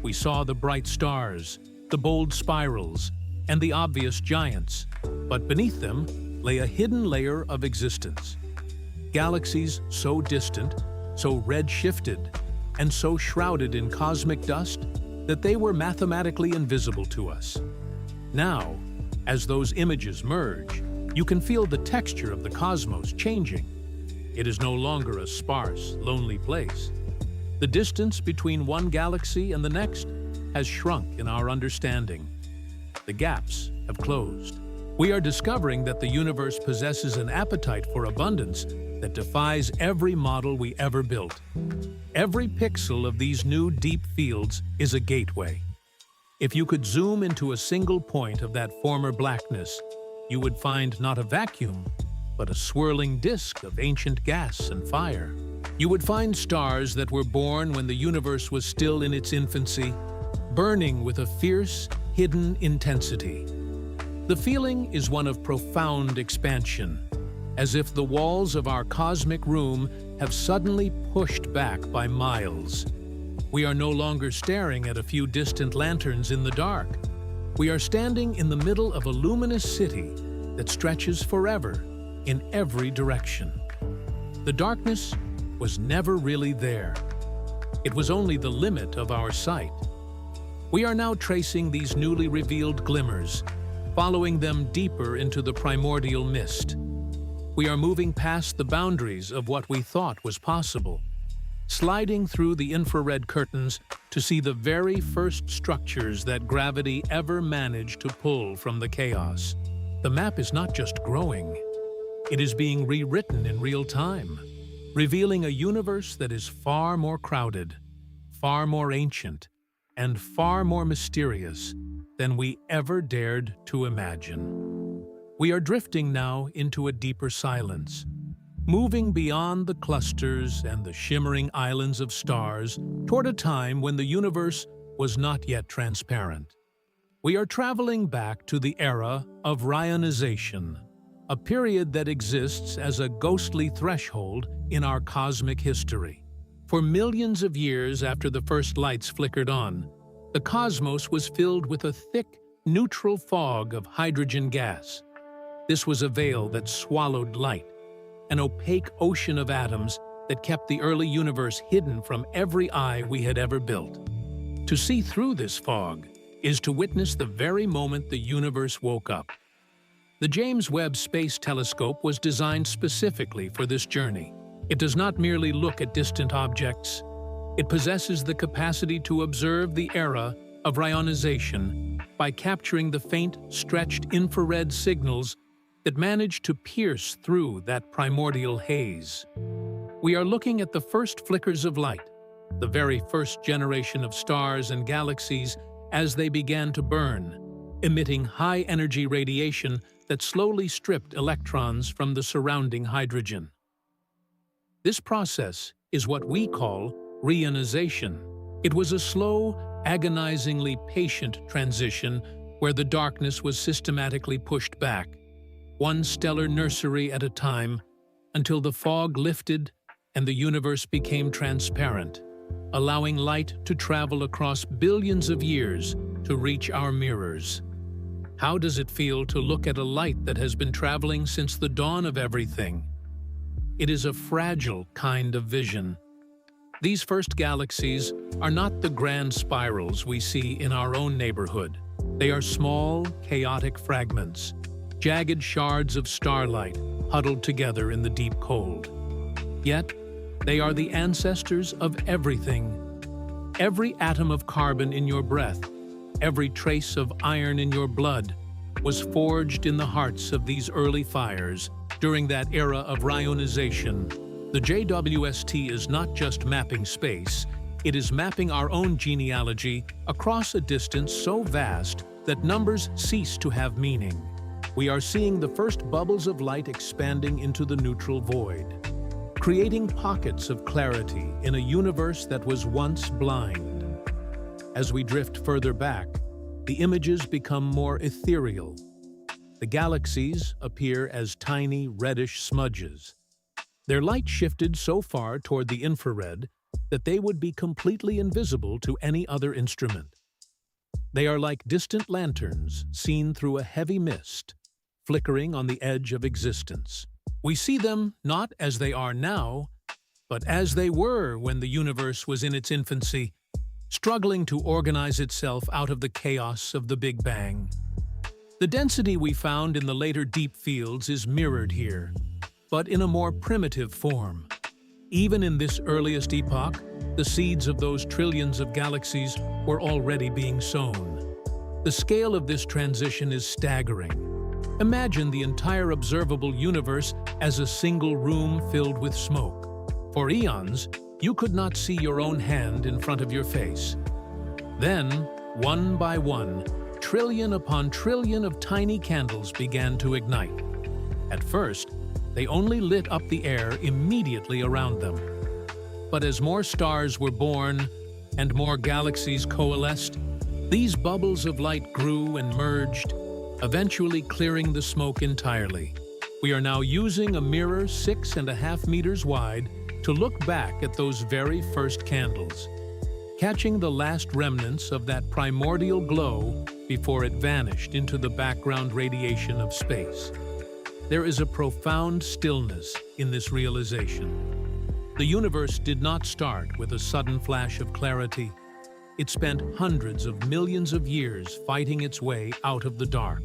We saw the bright stars, the bold spirals, and the obvious giants, but beneath them lay a hidden layer of existence. Galaxies so distant, so red-shifted, and so shrouded in cosmic dust that they were mathematically invisible to us. Now, as those images merge, you can feel the texture of the cosmos changing. It is no longer a sparse, lonely place. The distance between one galaxy and the next has shrunk in our understanding. The gaps have closed. We are discovering that the universe possesses an appetite for abundance that defies every model we ever built. Every pixel of these new deep fields is a gateway. If you could zoom into a single point of that former blackness, you would find not a vacuum, but a swirling disk of ancient gas and fire. You would find stars that were born when the universe was still in its infancy, burning with a fierce, hidden intensity. The feeling is one of profound expansion, as if the walls of our cosmic room have suddenly pushed back by miles. We are no longer staring at a few distant lanterns in the dark. We are standing in the middle of a luminous city that stretches forever in every direction. The darkness was never really there. It was only the limit of our sight. We are now tracing these newly revealed glimmers, following them deeper into the primordial mist. We are moving past the boundaries of what we thought was possible, sliding through the infrared curtains to see the very first structures that gravity ever managed to pull from the chaos. The map is not just growing, it is being rewritten in real time, revealing a universe that is far more crowded, far more ancient, and far more mysterious than we ever dared to imagine. We are drifting now into a deeper silence, moving beyond the clusters and the shimmering islands of stars toward a time when the universe was not yet transparent. We are traveling back to the era of rionization, a period that exists as a ghostly threshold in our cosmic history. For millions of years after the first lights flickered on, the cosmos was filled with a thick, neutral fog of hydrogen gas. This was a veil that swallowed light, an opaque ocean of atoms that kept the early universe hidden from every eye we had ever built. To see through this fog is to witness the very moment the universe woke up. The James Webb Space Telescope was designed specifically for this journey. It does not merely look at distant objects. It possesses the capacity to observe the era of rionization by capturing the faint, stretched infrared signals that manage to pierce through that primordial haze. We are looking at the first flickers of light, the very first generation of stars and galaxies as they began to burn, emitting high-energy radiation that slowly stripped electrons from the surrounding hydrogen. This process is what we call reionization. It was a slow, agonizingly patient transition where the darkness was systematically pushed back, one stellar nursery at a time, until the fog lifted and the universe became transparent, allowing light to travel across billions of years to reach our mirrors. How does it feel to look at a light that has been traveling since the dawn of everything? It is a fragile kind of vision. These first galaxies are not the grand spirals we see in our own neighborhood. They are small, chaotic fragments, jagged shards of starlight huddled together in the deep cold. Yet, they are the ancestors of everything. Every atom of carbon in your breath, every trace of iron in your blood, was forged in the hearts of these early fires during that era of rionization. The JWST is not just mapping space, it is mapping our own genealogy across a distance so vast that numbers cease to have meaning. We are seeing the first bubbles of light expanding into the neutral void, creating pockets of clarity in a universe that was once blind. As we drift further back, the images become more ethereal. The galaxies appear as tiny reddish smudges. Their light shifted so far toward the infrared that they would be completely invisible to any other instrument. They are like distant lanterns seen through a heavy mist, flickering on the edge of existence. We see them not as they are now, but as they were when the universe was in its infancy, struggling to organize itself out of the chaos of the Big Bang. The density we found in the later deep fields is mirrored here, but in a more primitive form. Even in this earliest epoch, the seeds of those trillions of galaxies were already being sown. The scale of this transition is staggering. Imagine the entire observable universe as a single room filled with smoke. For eons, you could not see your own hand in front of your face. Then, one by one, trillion upon trillion of tiny candles began to ignite. At first, they only lit up the air immediately around them. But as more stars were born and more galaxies coalesced, these bubbles of light grew and merged, eventually clearing the smoke entirely. We are now using a mirror 6.5 meters wide to look back at those very first candles, catching the last remnants of that primordial glow before it vanished into the background radiation of space. There is a profound stillness in this realization. The universe did not start with a sudden flash of clarity. It spent hundreds of millions of years fighting its way out of the dark.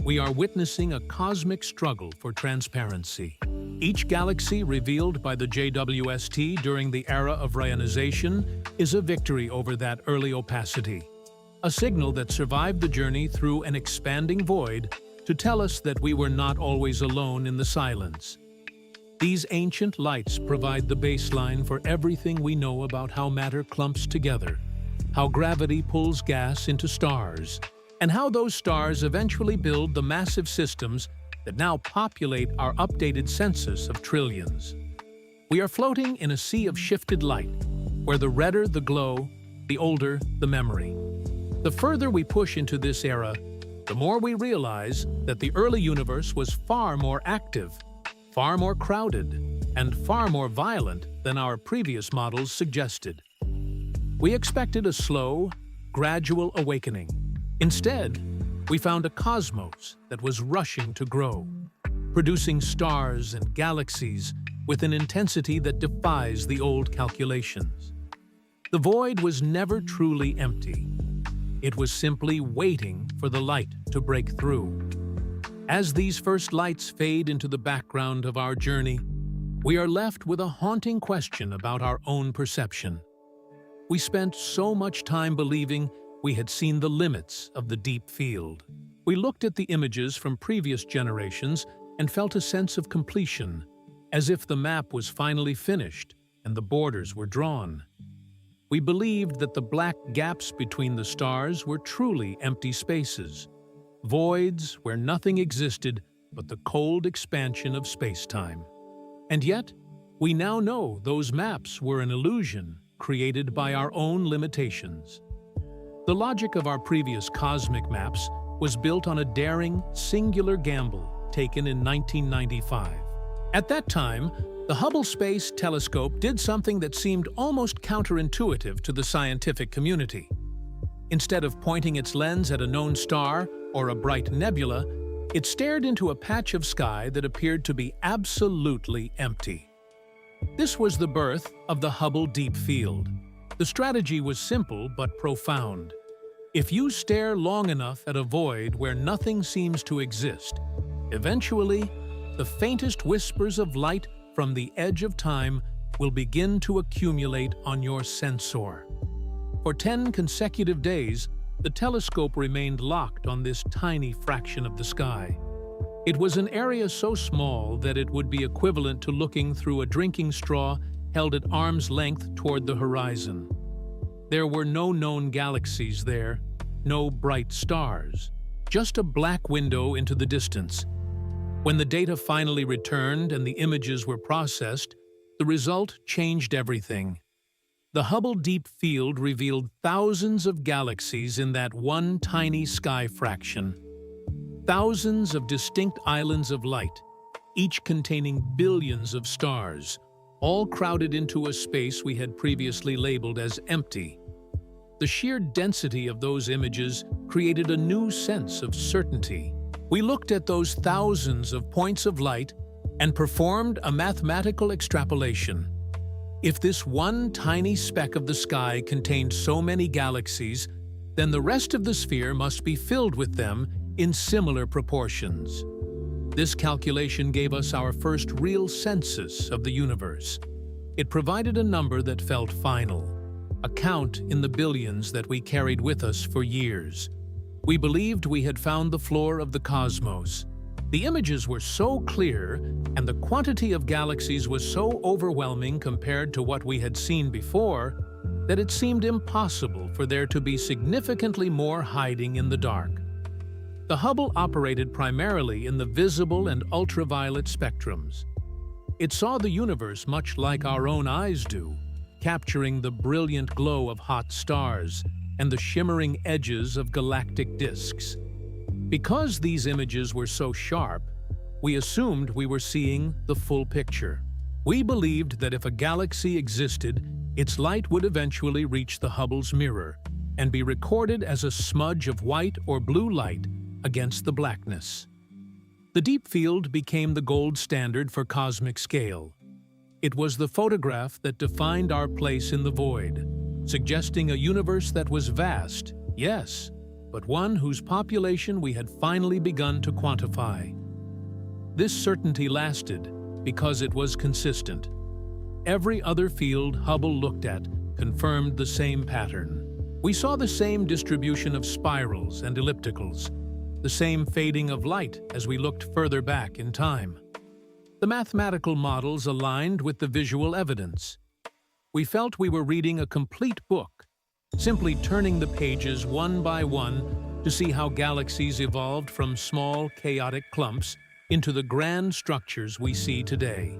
We are witnessing a cosmic struggle for transparency. Each galaxy revealed by the JWST during the era of rionization is a victory over that early opacity, a signal that survived the journey through an expanding void to tell us that we were not always alone in the silence. These ancient lights provide the baseline for everything we know about how matter clumps together, how gravity pulls gas into stars, and how those stars eventually build the massive systems that now populate our updated census of trillions. We are floating in a sea of shifted light, where the redder the glow, the older the memory. The further we push into this era, the more we realize that the early universe was far more active, far more crowded, and far more violent than our previous models suggested. We expected a slow, gradual awakening. Instead, we found a cosmos that was rushing to grow, producing stars and galaxies with an intensity that defies the old calculations. The void was never truly empty. It was simply waiting for the light to break through. As these first lights fade into the background of our journey, we are left with a haunting question about our own perception. We spent so much time believing we had seen the limits of the deep field. We looked at the images from previous generations and felt a sense of completion, as if the map was finally finished and the borders were drawn. We believed that the black gaps between the stars were truly empty spaces, voids where nothing existed but the cold expansion of space-time. And yet, we now know those maps were an illusion created by our own limitations. The logic of our previous cosmic maps was built on a daring, singular gamble taken in 1995. At that time, the Hubble Space Telescope did something that seemed almost counterintuitive to the scientific community. Instead of pointing its lens at a known star or a bright nebula, it stared into a patch of sky that appeared to be absolutely empty. This was the birth of the Hubble Deep Field. The strategy was simple but profound. If you stare long enough at a void where nothing seems to exist, eventually, the faintest whispers of light from the edge of time will begin to accumulate on your sensor. For 10 consecutive days, the telescope remained locked on this tiny fraction of the sky. It was an area so small that it would be equivalent to looking through a drinking straw held at arm's length toward the horizon. There were no known galaxies there, no bright stars, just a black window into the distance. When the data finally returned and the images were processed, the result changed everything. The Hubble Deep Field revealed thousands of galaxies in that one tiny sky fraction. Thousands of distinct islands of light, each containing billions of stars, all crowded into a space we had previously labeled as empty. The sheer density of those images created a new sense of certainty. We looked at those thousands of points of light and performed a mathematical extrapolation. If this one tiny speck of the sky contained so many galaxies, then the rest of the sphere must be filled with them in similar proportions. This calculation gave us our first real census of the universe. It provided a number that felt final, a count in the billions that we carried with us for years. We believed we had found the floor of the cosmos. The images were so clear, and the quantity of galaxies was so overwhelming compared to what we had seen before, that it seemed impossible for there to be significantly more hiding in the dark. The Hubble operated primarily in the visible and ultraviolet spectrums. It saw the universe much like our own eyes do, capturing the brilliant glow of hot stars and the shimmering edges of galactic disks. Because these images were so sharp, we assumed we were seeing the full picture. We believed that if a galaxy existed, its light would eventually reach the Hubble's mirror and be recorded as a smudge of white or blue light against the blackness. The deep field became the gold standard for cosmic scale. It was the photograph that defined our place in the void, suggesting a universe that was vast, yes, but one whose population we had finally begun to quantify. This certainty lasted because it was consistent. Every other field Hubble looked at confirmed the same pattern. We saw the same distribution of spirals and ellipticals, the same fading of light as we looked further back in time. The mathematical models aligned with the visual evidence. We felt we were reading a complete book, simply turning the pages one by one to see how galaxies evolved from small, chaotic clumps into the grand structures we see today.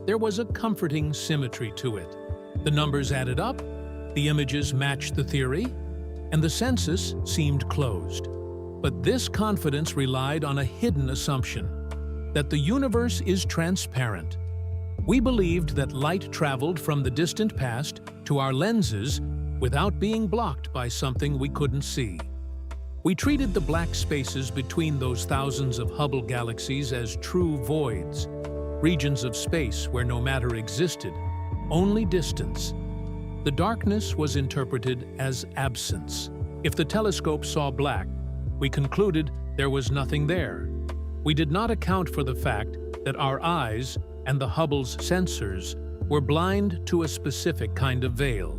There was a comforting symmetry to it. The numbers added up, the images matched the theory, and the census seemed closed. But this confidence relied on a hidden assumption, that the universe is transparent. We believed that light traveled from the distant past to our lenses without being blocked by something we couldn't see. We treated the black spaces between those thousands of Hubble galaxies as true voids, regions of space where no matter existed, only distance. The darkness was interpreted as absence. If the telescope saw black, we concluded there was nothing there. We did not account for the fact that our eyes and the Hubble's sensors were blind to a specific kind of veil.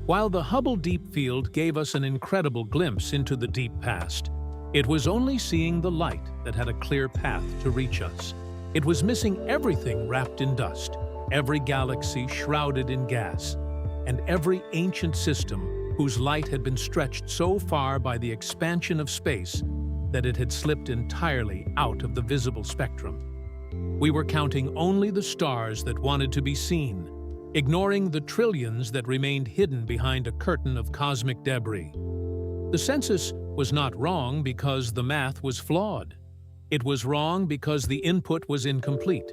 While the Hubble Deep Field gave us an incredible glimpse into the deep past, it was only seeing the light that had a clear path to reach us. It was missing everything wrapped in dust, every galaxy shrouded in gas, and every ancient system whose light had been stretched so far by the expansion of space that it had slipped entirely out of the visible spectrum. We were counting only the stars that wanted to be seen, ignoring the trillions that remained hidden behind a curtain of cosmic debris. The census was not wrong because the math was flawed. It was wrong because the input was incomplete.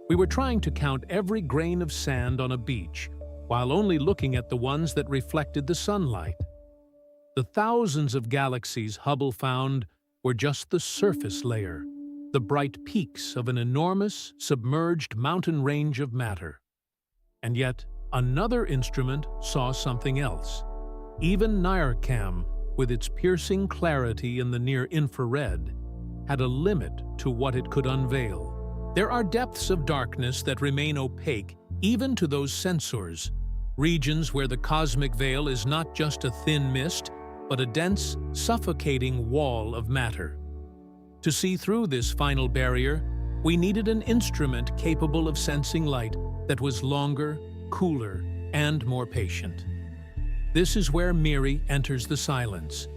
We were trying to count every grain of sand on a beach, while only looking at the ones that reflected the sunlight. The thousands of galaxies Hubble found were just the surface layer, the bright peaks of an enormous, submerged mountain range of matter. And yet, another instrument saw something else. Even NIRCam, with its piercing clarity in the near-infrared, had a limit to what it could unveil. There are depths of darkness that remain opaque even to those sensors, regions where the cosmic veil is not just a thin mist, but a dense, suffocating wall of matter. To see through this final barrier, we needed an instrument capable of sensing light that was longer, cooler, and more patient. This is where MIRI enters the silence.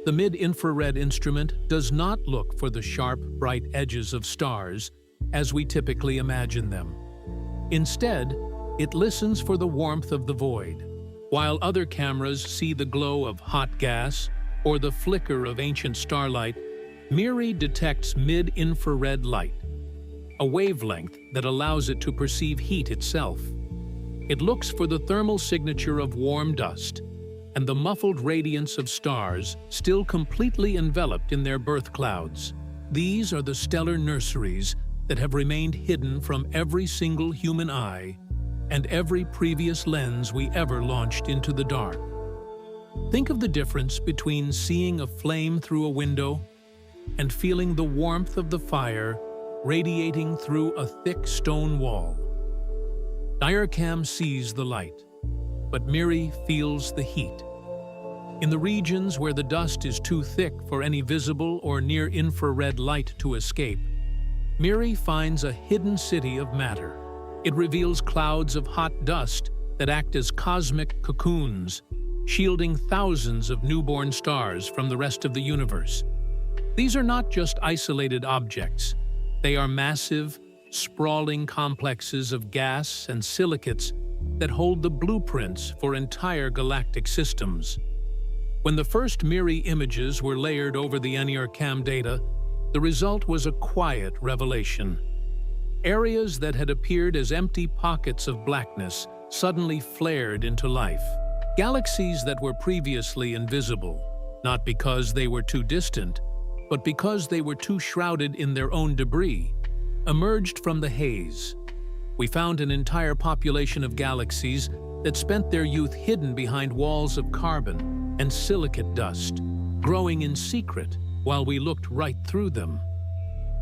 The mid-infrared instrument does not look for the sharp, bright edges of stars as we typically imagine them. Instead, it listens for the warmth of the void. While other cameras see the glow of hot gas or the flicker of ancient starlight, MIRI detects mid-infrared light, a wavelength that allows it to perceive heat itself. It looks for the thermal signature of warm dust and the muffled radiance of stars still completely enveloped in their birth clouds. These are the stellar nurseries that have remained hidden from every single human eye and every previous lens we ever launched into the dark. Think of the difference between seeing a flame through a window and feeling the warmth of the fire radiating through a thick stone wall. DIRCam sees the light, but MIRI feels the heat. In the regions where the dust is too thick for any visible or near-infrared light to escape, MIRI finds a hidden city of matter. It reveals clouds of hot dust that act as cosmic cocoons, shielding thousands of newborn stars from the rest of the universe. These are not just isolated objects. They are massive, sprawling complexes of gas and silicates that hold the blueprints for entire galactic systems. When the first MIRI images were layered over the NIRCam data, the result was a quiet revelation. Areas that had appeared as empty pockets of blackness suddenly flared into life. Galaxies that were previously invisible, not because they were too distant, but because they were too shrouded in their own debris, emerged from the haze. We found an entire population of galaxies that spent their youth hidden behind walls of carbon and silicate dust, growing in secret while we looked right through them.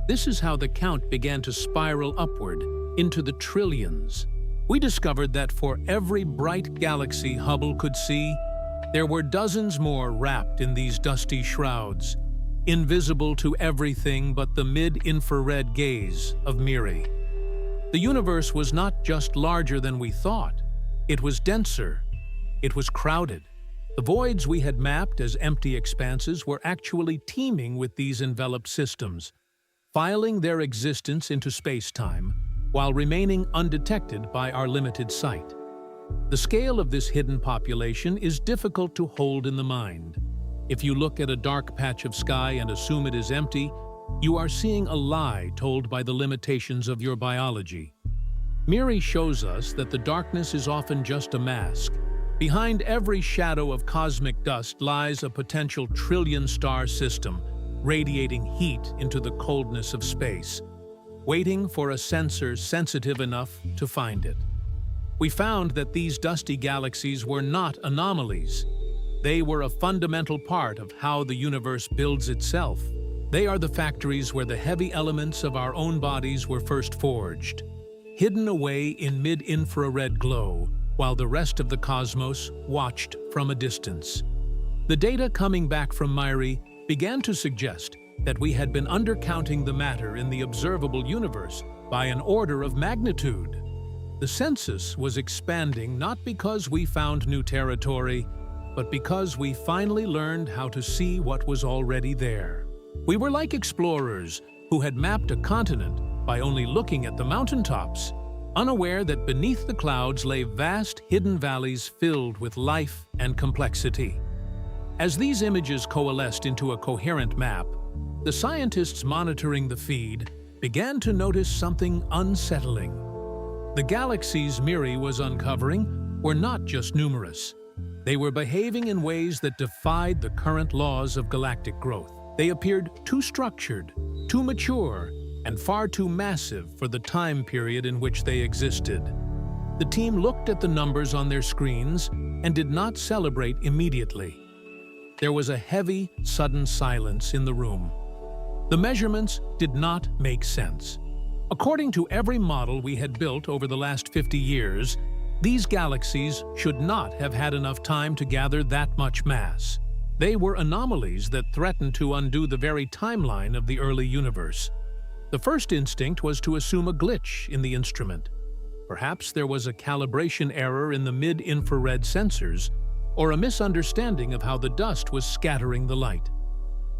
This is how the count began to spiral upward into the trillions. We discovered that for every bright galaxy Hubble could see, there were dozens more wrapped in these dusty shrouds, invisible to everything but the mid-infrared gaze of MIRI. The universe was not just larger than we thought. It was denser. It was crowded. The voids we had mapped as empty expanses were actually teeming with these enveloped systems, filing their existence into space-time while remaining undetected by our limited sight. The scale of this hidden population is difficult to hold in the mind. If you look at a dark patch of sky and assume it is empty, you are seeing a lie told by the limitations of your biology. MIRI shows us that the darkness is often just a mask. Behind every shadow of cosmic dust lies a potential trillion-star system, radiating heat into the coldness of space, waiting for a sensor sensitive enough to find it. We found that these dusty galaxies were not anomalies. They were a fundamental part of how the universe builds itself. They are the factories where the heavy elements of our own bodies were first forged, hidden away in mid-infrared glow, while the rest of the cosmos watched from a distance. The data coming back from MIRI began to suggest that we had been undercounting the matter in the observable universe by an order of magnitude. The census was expanding not because we found new territory, but because we finally learned how to see what was already there. We were like explorers who had mapped a continent by only looking at the mountaintops, unaware that beneath the clouds lay vast hidden valleys filled with life and complexity. As these images coalesced into a coherent map, the scientists monitoring the feed began to notice something unsettling. The galaxies MIRI was uncovering were not just numerous. They were behaving in ways that defied the current laws of galactic growth. They appeared too structured, too mature, and far too massive for the time period in which they existed. The team looked at the numbers on their screens and did not celebrate immediately. there was a heavy, sudden silence in the room. The measurements did not make sense. According to every model we had built over the last 50 years, these galaxies should not have had enough time to gather that much mass. They were anomalies that threatened to undo the very timeline of the early universe. The first instinct was to assume a glitch in the instrument. Perhaps there was a calibration error in the mid-infrared sensors, or a misunderstanding of how the dust was scattering the light.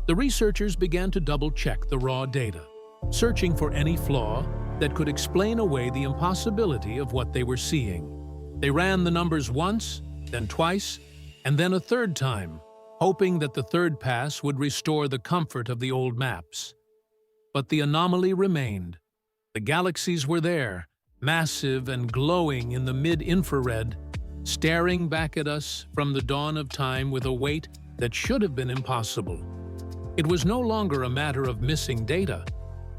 The researchers began to double-check the raw data, searching for any flaw that could explain away the impossibility of what they were seeing. They ran the numbers once, then twice, and then a third time, hoping that the third pass would restore the comfort of the old maps. But the anomaly remained. The galaxies were there, massive and glowing in the mid-infrared, staring back at us from the dawn of time with a weight that should have been impossible. It was no longer a matter of missing data.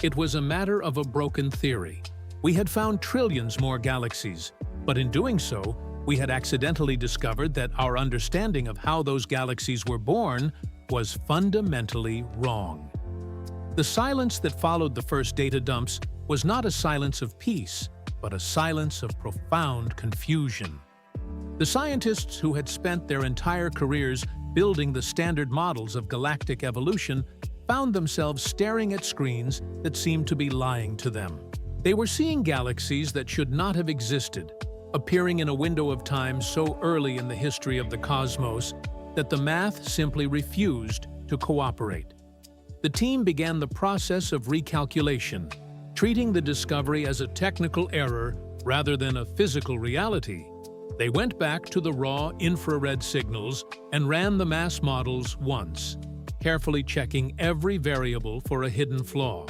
It was a matter of a broken theory. We had found trillions more galaxies, but in doing so, we had accidentally discovered that our understanding of how those galaxies were born was fundamentally wrong. The silence that followed the first data dumps was not a silence of peace, but a silence of profound confusion. The scientists who had spent their entire careers building the standard models of galactic evolution found themselves staring at screens that seemed to be lying to them. They were seeing galaxies that should not have existed, appearing in a window of time so early in the history of the cosmos that the math simply refused to cooperate. The team began the process of recalculation, treating the discovery as a technical error rather than a physical reality. They went back to the raw infrared signals and ran the mass models once, carefully checking every variable for a hidden flaw.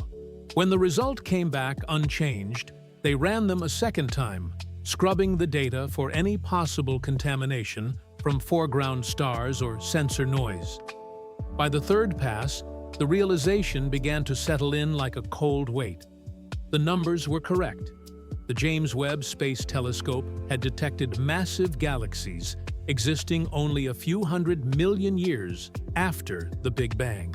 When the result came back unchanged, they ran them a second time, scrubbing the data for any possible contamination from foreground stars or sensor noise. By the third pass, the realization began to settle in like a cold weight. The numbers were correct. The James Webb Space Telescope had detected massive galaxies existing only a few 100 million years after the Big Bang.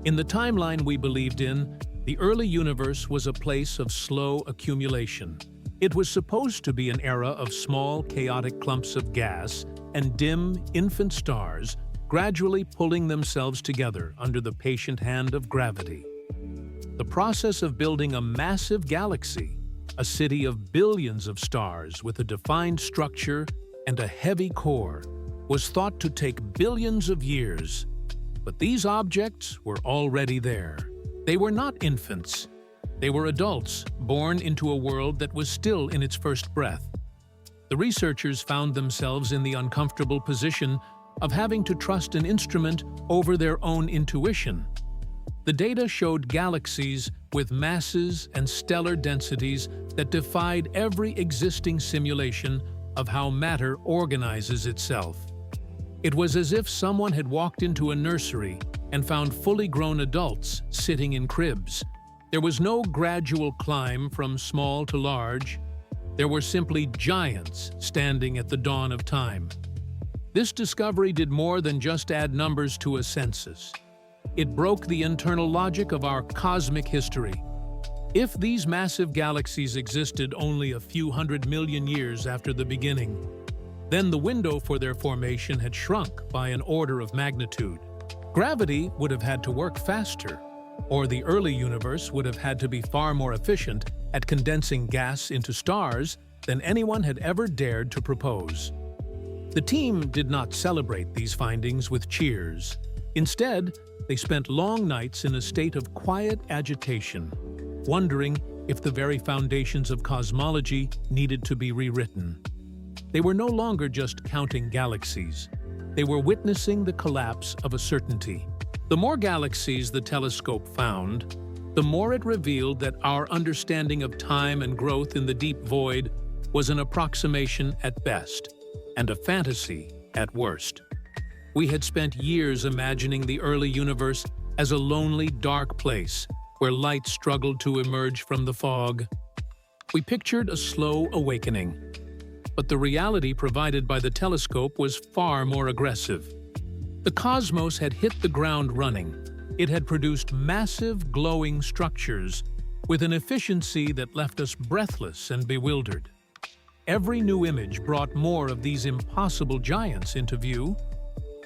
In the timeline we believed in, the early universe was a place of slow accumulation. It was supposed to be an era of small, chaotic clumps of gas and dim, infant stars gradually pulling themselves together under the patient hand of gravity. The process of building a massive galaxy, a city of billions of stars with a defined structure and a heavy core, was thought to take billions of years. But these objects were already there. They were not infants. They were adults, born into a world that was still in its first breath. The researchers found themselves in the uncomfortable position of having to trust an instrument over their own intuition. The data showed galaxies with masses and stellar densities that defied every existing simulation of how matter organizes itself. It was as if someone had walked into a nursery and found fully grown adults sitting in cribs. There was no gradual climb from small to large. There were simply giants standing at the dawn of time. This discovery did more than just add numbers to a census. It broke the internal logic of our cosmic history. If these massive galaxies existed only a few 100 million years after the beginning, then the window for their formation had shrunk by an order of magnitude. Gravity would have had to work faster, or the early universe would have had to be far more efficient at condensing gas into stars than anyone had ever dared to propose. The team did not celebrate these findings with cheers. Instead, they spent long nights in a state of quiet agitation, wondering if the very foundations of cosmology needed to be rewritten. They were no longer just counting galaxies. They were witnessing the collapse of a certainty. The more galaxies the telescope found, the more it revealed that our understanding of time and growth in the deep void was an approximation at best, and a fantasy at worst. We had spent years imagining the early universe as a lonely, dark place where light struggled to emerge from the fog. We pictured a slow awakening, but the reality provided by the telescope was far more aggressive. The cosmos had hit the ground running. It had produced massive, glowing structures with an efficiency that left us breathless and bewildered. Every new image brought more of these impossible giants into view.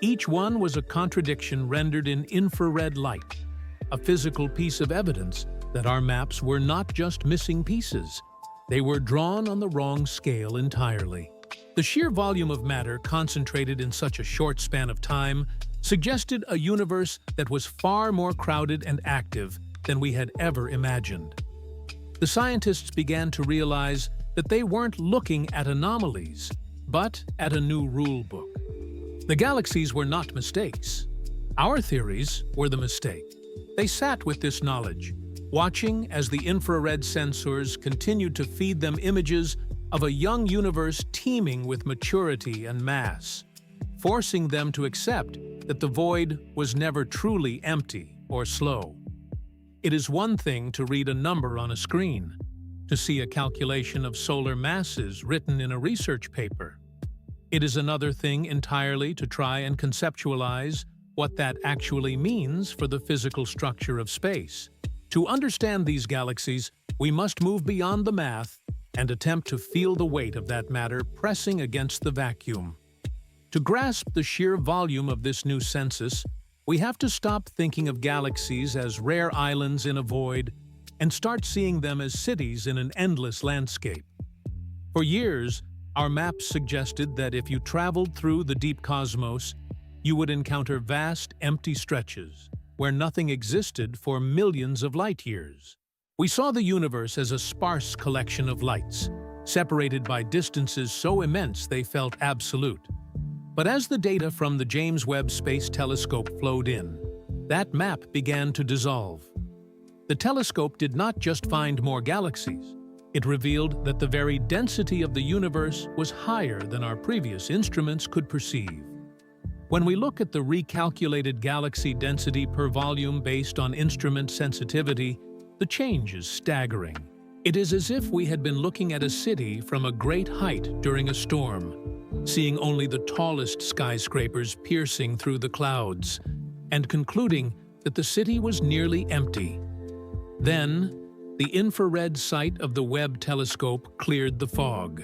Each one was a contradiction rendered in infrared light, a physical piece of evidence that our maps were not just missing pieces. They were drawn on the wrong scale entirely. The sheer volume of matter concentrated in such a short span of time suggested a universe that was far more crowded and active than we had ever imagined. The scientists began to realize that they weren't looking at anomalies, but at a new rule book. The galaxies were not mistakes. Our theories were the mistake. They sat with this knowledge, watching as the infrared sensors continued to feed them images of a young universe teeming with maturity and mass, forcing them to accept that the void was never truly empty or slow. It is one thing to read a number on a screen, to see a calculation of solar masses written in a research paper. It is another thing entirely to try and conceptualize what that actually means for the physical structure of space. To understand these galaxies, we must move beyond the math and attempt to feel the weight of that matter pressing against the vacuum. To grasp the sheer volume of this new census, we have to stop thinking of galaxies as rare islands in a void and start seeing them as cities in an endless landscape. For years, our maps suggested that if you traveled through the deep cosmos, you would encounter vast, empty stretches where nothing existed for millions of light years. We saw the universe as a sparse collection of lights, separated by distances so immense they felt absolute. But as the data from the James Webb Space Telescope flowed in, that map began to dissolve. The telescope did not just find more galaxies. It revealed that the very density of the universe was higher than our previous instruments could perceive. When we look at the recalculated galaxy density per volume based on instrument sensitivity, the change is staggering. It is as if we had been looking at a city from a great height during a storm, seeing only the tallest skyscrapers piercing through the clouds, and concluding that the city was nearly empty. Then, the infrared sight of the Webb telescope cleared the fog,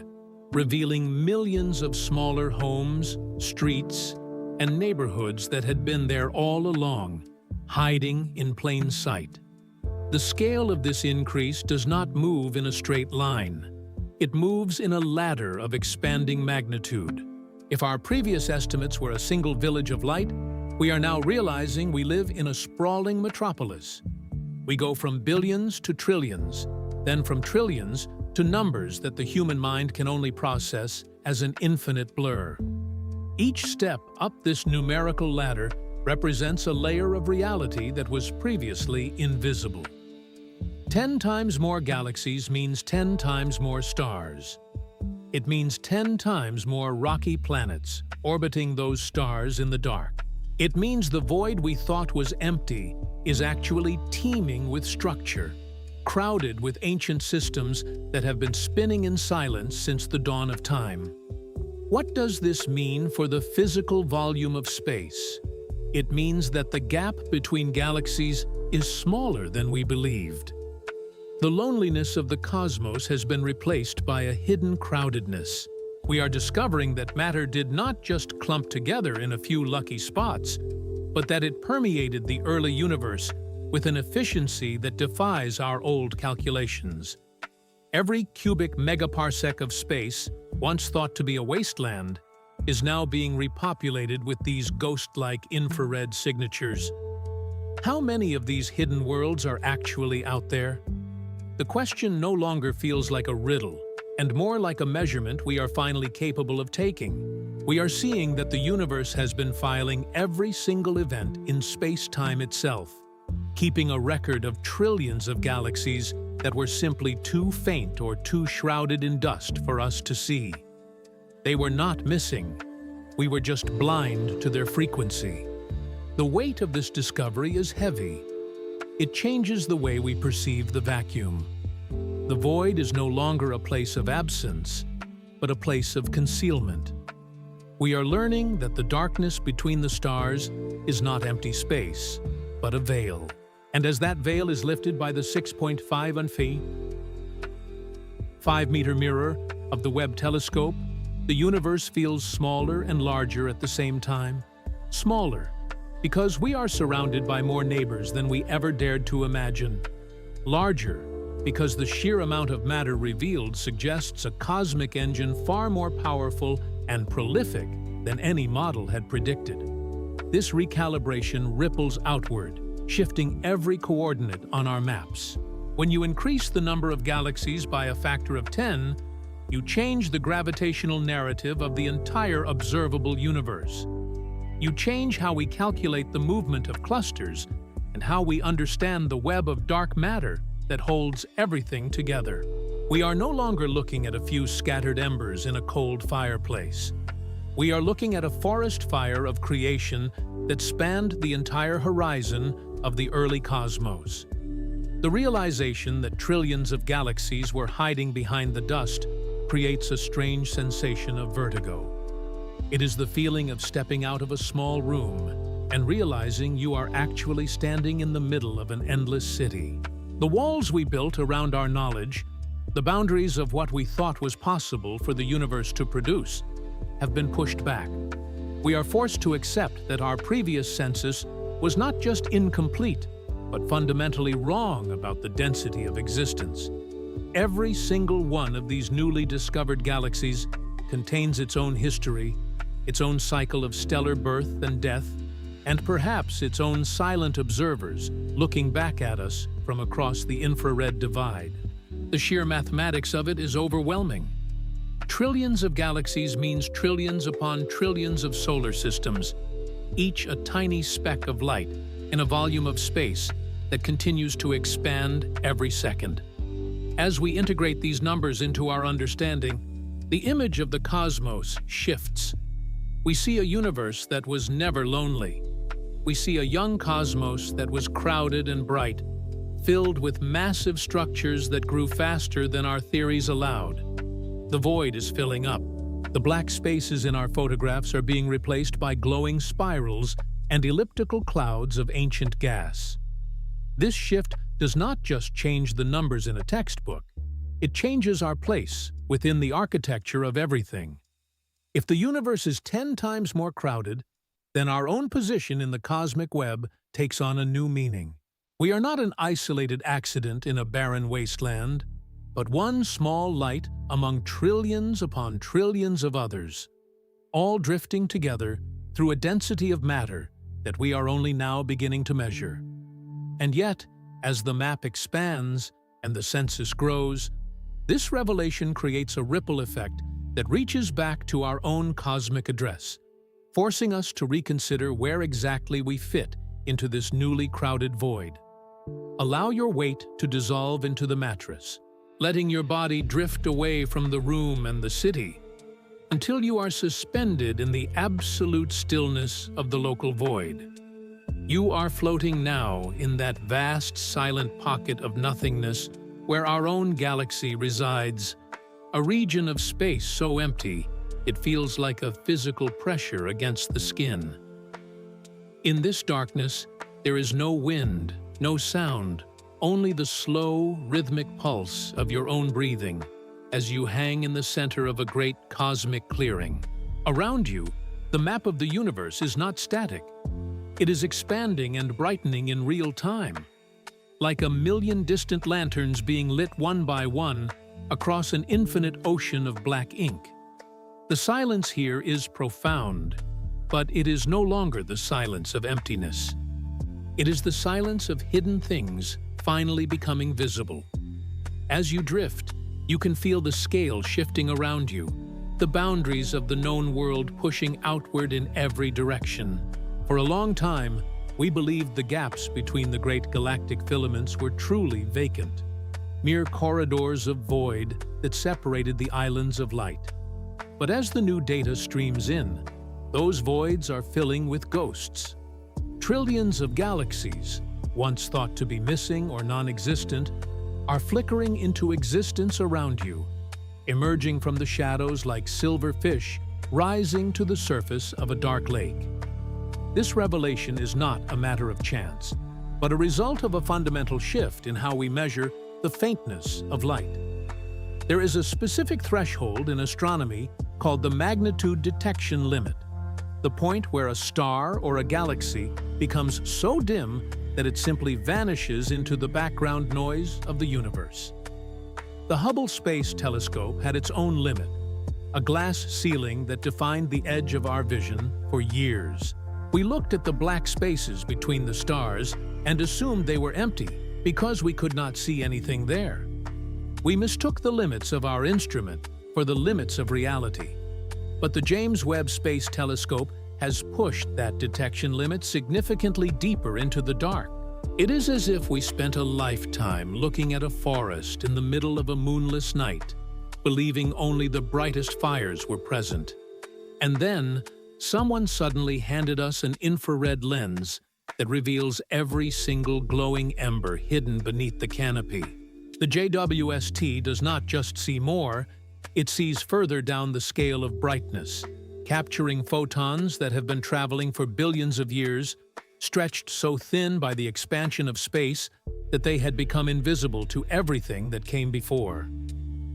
revealing millions of smaller homes, streets, and neighborhoods that had been there all along, hiding in plain sight. The scale of this increase does not move in a straight line. It moves in a ladder of expanding magnitude. If our previous estimates were a single village of light, we are now realizing we live in a sprawling metropolis. We go from billions to trillions, then from trillions to numbers that the human mind can only process as an infinite blur. Each step up this numerical ladder represents a layer of reality that was previously invisible. 10 times more galaxies means 10 times more stars. It means 10 times more rocky planets orbiting those stars in the dark. It means the void we thought was empty is actually teeming with structure, crowded with ancient systems that have been spinning in silence since the dawn of time. What does this mean for the physical volume of space? It means that the gap between galaxies is smaller than we believed. The loneliness of the cosmos has been replaced by a hidden crowdedness. We are discovering that matter did not just clump together in a few lucky spots, but that it permeated the early universe with an efficiency that defies our old calculations. Every cubic megaparsec of space, once thought to be a wasteland, is now being repopulated with these ghost-like infrared signatures. How many of these hidden worlds are actually out there? The question no longer feels like a riddle, and more like a measurement we are finally capable of taking. We are seeing that the universe has been filing every single event in space-time itself, keeping a record of trillions of galaxies that were simply too faint or too shrouded in dust for us to see. They were not missing. We were just blind to their frequency. The weight of this discovery is heavy. It changes the way we perceive the vacuum. The void is no longer a place of absence, but a place of concealment. We are learning that the darkness between the stars is not empty space, but a veil. And as that veil is lifted by the 6.5 mirror of the Webb telescope, the universe feels smaller and larger at the same time. Smaller, because we are surrounded by more neighbors than we ever dared to imagine. Larger, because the sheer amount of matter revealed suggests a cosmic engine far more powerful and prolific than any model had predicted. This recalibration ripples outward, shifting every coordinate on our maps. When you increase the number of galaxies by a factor of 10, you change the gravitational narrative of the entire observable universe. You change how we calculate the movement of clusters and how we understand the web of dark matter that holds everything together. We are no longer looking at a few scattered embers in a cold fireplace. We are looking at a forest fire of creation that spanned the entire horizon of the early cosmos. The realization that trillions of galaxies were hiding behind the dust creates a strange sensation of vertigo. It is the feeling of stepping out of a small room and realizing you are actually standing in the middle of an endless city. The walls we built around our knowledge, the boundaries of what we thought was possible for the universe to produce, have been pushed back. We are forced to accept that our previous census was not just incomplete, but fundamentally wrong about the density of existence. Every single one of these newly discovered galaxies contains its own history, its own cycle of stellar birth and death, and perhaps its own silent observers looking back at us from across the infrared divide. The sheer mathematics of it is overwhelming. Trillions of galaxies means trillions upon trillions of solar systems, each a tiny speck of light in a volume of space that continues to expand every second. As we integrate these numbers into our understanding, the image of the cosmos shifts. We see a universe that was never lonely. We see a young cosmos that was crowded and bright, filled with massive structures that grew faster than our theories allowed. The void is filling up. The black spaces in our photographs are being replaced by glowing spirals and elliptical clouds of ancient gas. This shift does not just change the numbers in a textbook, it changes our place within the architecture of everything. If the universe is 10 times more crowded, then our own position in the cosmic web takes on a new meaning. We are not an isolated accident in a barren wasteland, but one small light among trillions upon trillions of others, all drifting together through a density of matter that we are only now beginning to measure. And yet, as the map expands and the census grows, this revelation creates a ripple effect that reaches back to our own cosmic address, forcing us to reconsider where exactly we fit into this newly crowded void. Allow your weight to dissolve into the mattress, letting your body drift away from the room and the city, until you are suspended in the absolute stillness of the local void. You are floating now in that vast, silent pocket of nothingness where our own galaxy resides, a region of space so empty it feels like a physical pressure against the skin. In this darkness, there is no wind, no sound, only the slow, rhythmic pulse of your own breathing as you hang in the center of a great cosmic clearing. Around you, the map of the universe is not static. It is expanding and brightening in real time, like a million distant lanterns being lit one by one across an infinite ocean of black ink. The silence here is profound, but it is no longer the silence of emptiness. It is the silence of hidden things finally becoming visible. As you drift, you can feel the scale shifting around you, the boundaries of the known world pushing outward in every direction. For a long time, we believed the gaps between the great galactic filaments were truly vacant, mere corridors of void that separated the islands of light. But as the new data streams in, those voids are filling with ghosts. Trillions of galaxies, once thought to be missing or non-existent, are flickering into existence around you, emerging from the shadows like silver fish rising to the surface of a dark lake. This revelation is not a matter of chance, but a result of a fundamental shift in how we measure the faintness of light. There is a specific threshold in astronomy called the magnitude detection limit, the point where a star or a galaxy becomes so dim that it simply vanishes into the background noise of the universe. The Hubble Space Telescope had its own limit, a glass ceiling that defined the edge of our vision for years. We looked at the black spaces between the stars and assumed they were empty because we could not see anything there. We mistook the limits of our instrument for the limits of reality. But the James Webb Space Telescope has pushed that detection limit significantly deeper into the dark. It is as if we spent a lifetime looking at a forest in the middle of a moonless night, believing only the brightest fires were present. And then, someone suddenly handed us an infrared lens that reveals every single glowing ember hidden beneath the canopy. The JWST does not just see more, it sees further down the scale of brightness, capturing photons that have been traveling for billions of years, stretched so thin by the expansion of space that they had become invisible to everything that came before.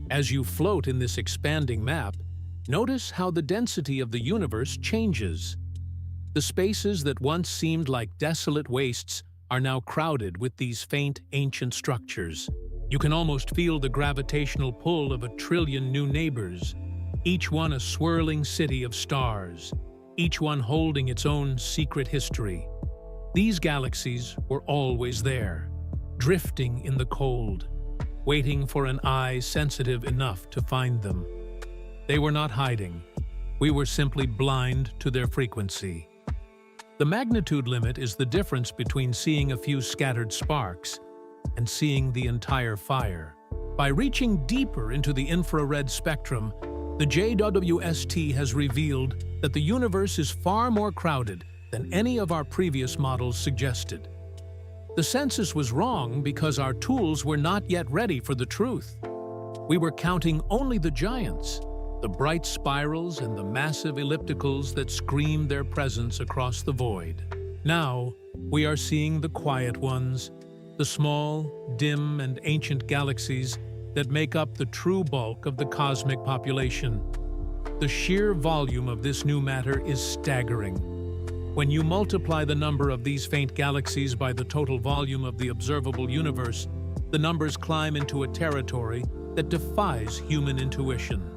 As you float in this expanding map, notice how the density of the universe changes. The spaces that once seemed like desolate wastes are now crowded with these faint, ancient structures. You can almost feel the gravitational pull of 1 trillion new neighbors, each one a swirling city of stars, each one holding its own secret history. These galaxies were always there, drifting in the cold, waiting for an eye sensitive enough to find them. They were not hiding. We were simply blind to their frequency. The magnitude limit is the difference between seeing a few scattered sparks and seeing the entire fire. By reaching deeper into the infrared spectrum, the JWST has revealed that the universe is far more crowded than any of our previous models suggested. The Census was wrong because our tools were not yet ready for the truth. We were counting only the giants, the bright spirals and the massive ellipticals that scream their presence across the void. Now, we are seeing the quiet ones, the small, dim, and ancient galaxies that make up the true bulk of the cosmic population. The sheer volume of this new matter is staggering. When you multiply the number of these faint galaxies by the total volume of the observable universe, the numbers climb into a territory that defies human intuition.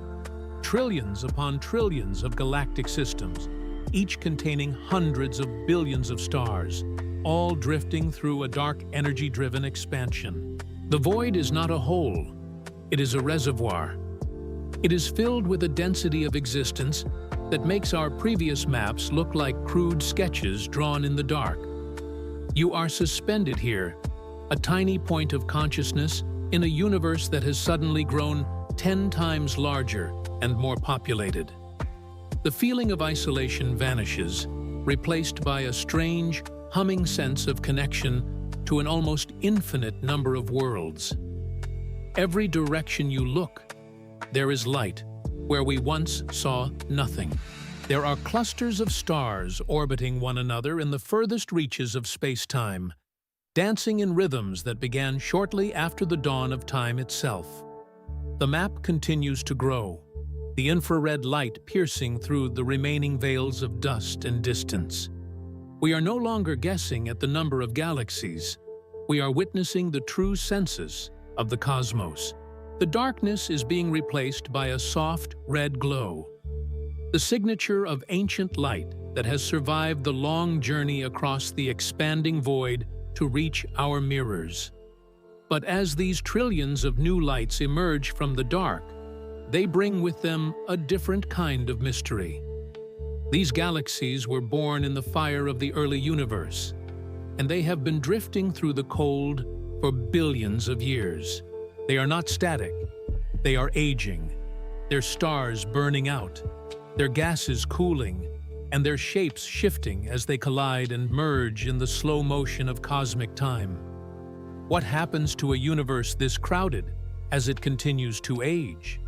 Trillions upon trillions of galactic systems, each containing hundreds of billions of stars, all drifting through a dark energy-driven expansion. The void is not a hole, it is a reservoir. It is filled with a density of existence that makes our previous maps look like crude sketches drawn in the dark. You are suspended here, a tiny point of consciousness in a universe that has suddenly grown 10 times larger and more populated. The feeling of isolation vanishes, replaced by a strange, humming sense of connection to an almost infinite number of worlds. Every direction you look, there is light, where we once saw nothing. There are clusters of stars orbiting one another in the furthest reaches of space-time, dancing in rhythms that began shortly after the dawn of time itself. The map continues to grow, the infrared light piercing through the remaining veils of dust and distance. We are no longer guessing at the number of galaxies. We are witnessing the true census of the cosmos. The darkness is being replaced by a soft red glow, the signature of ancient light that has survived the long journey across the expanding void to reach our mirrors. But as these trillions of new lights emerge from the dark, they bring with them a different kind of mystery. These galaxies were born in the fire of the early universe, and they have been drifting through the cold for billions of years. They are not static, they are aging, their stars burning out, their gases cooling, and their shapes shifting as they collide and merge in the slow motion of cosmic time. What happens to a universe this crowded as it continues to age?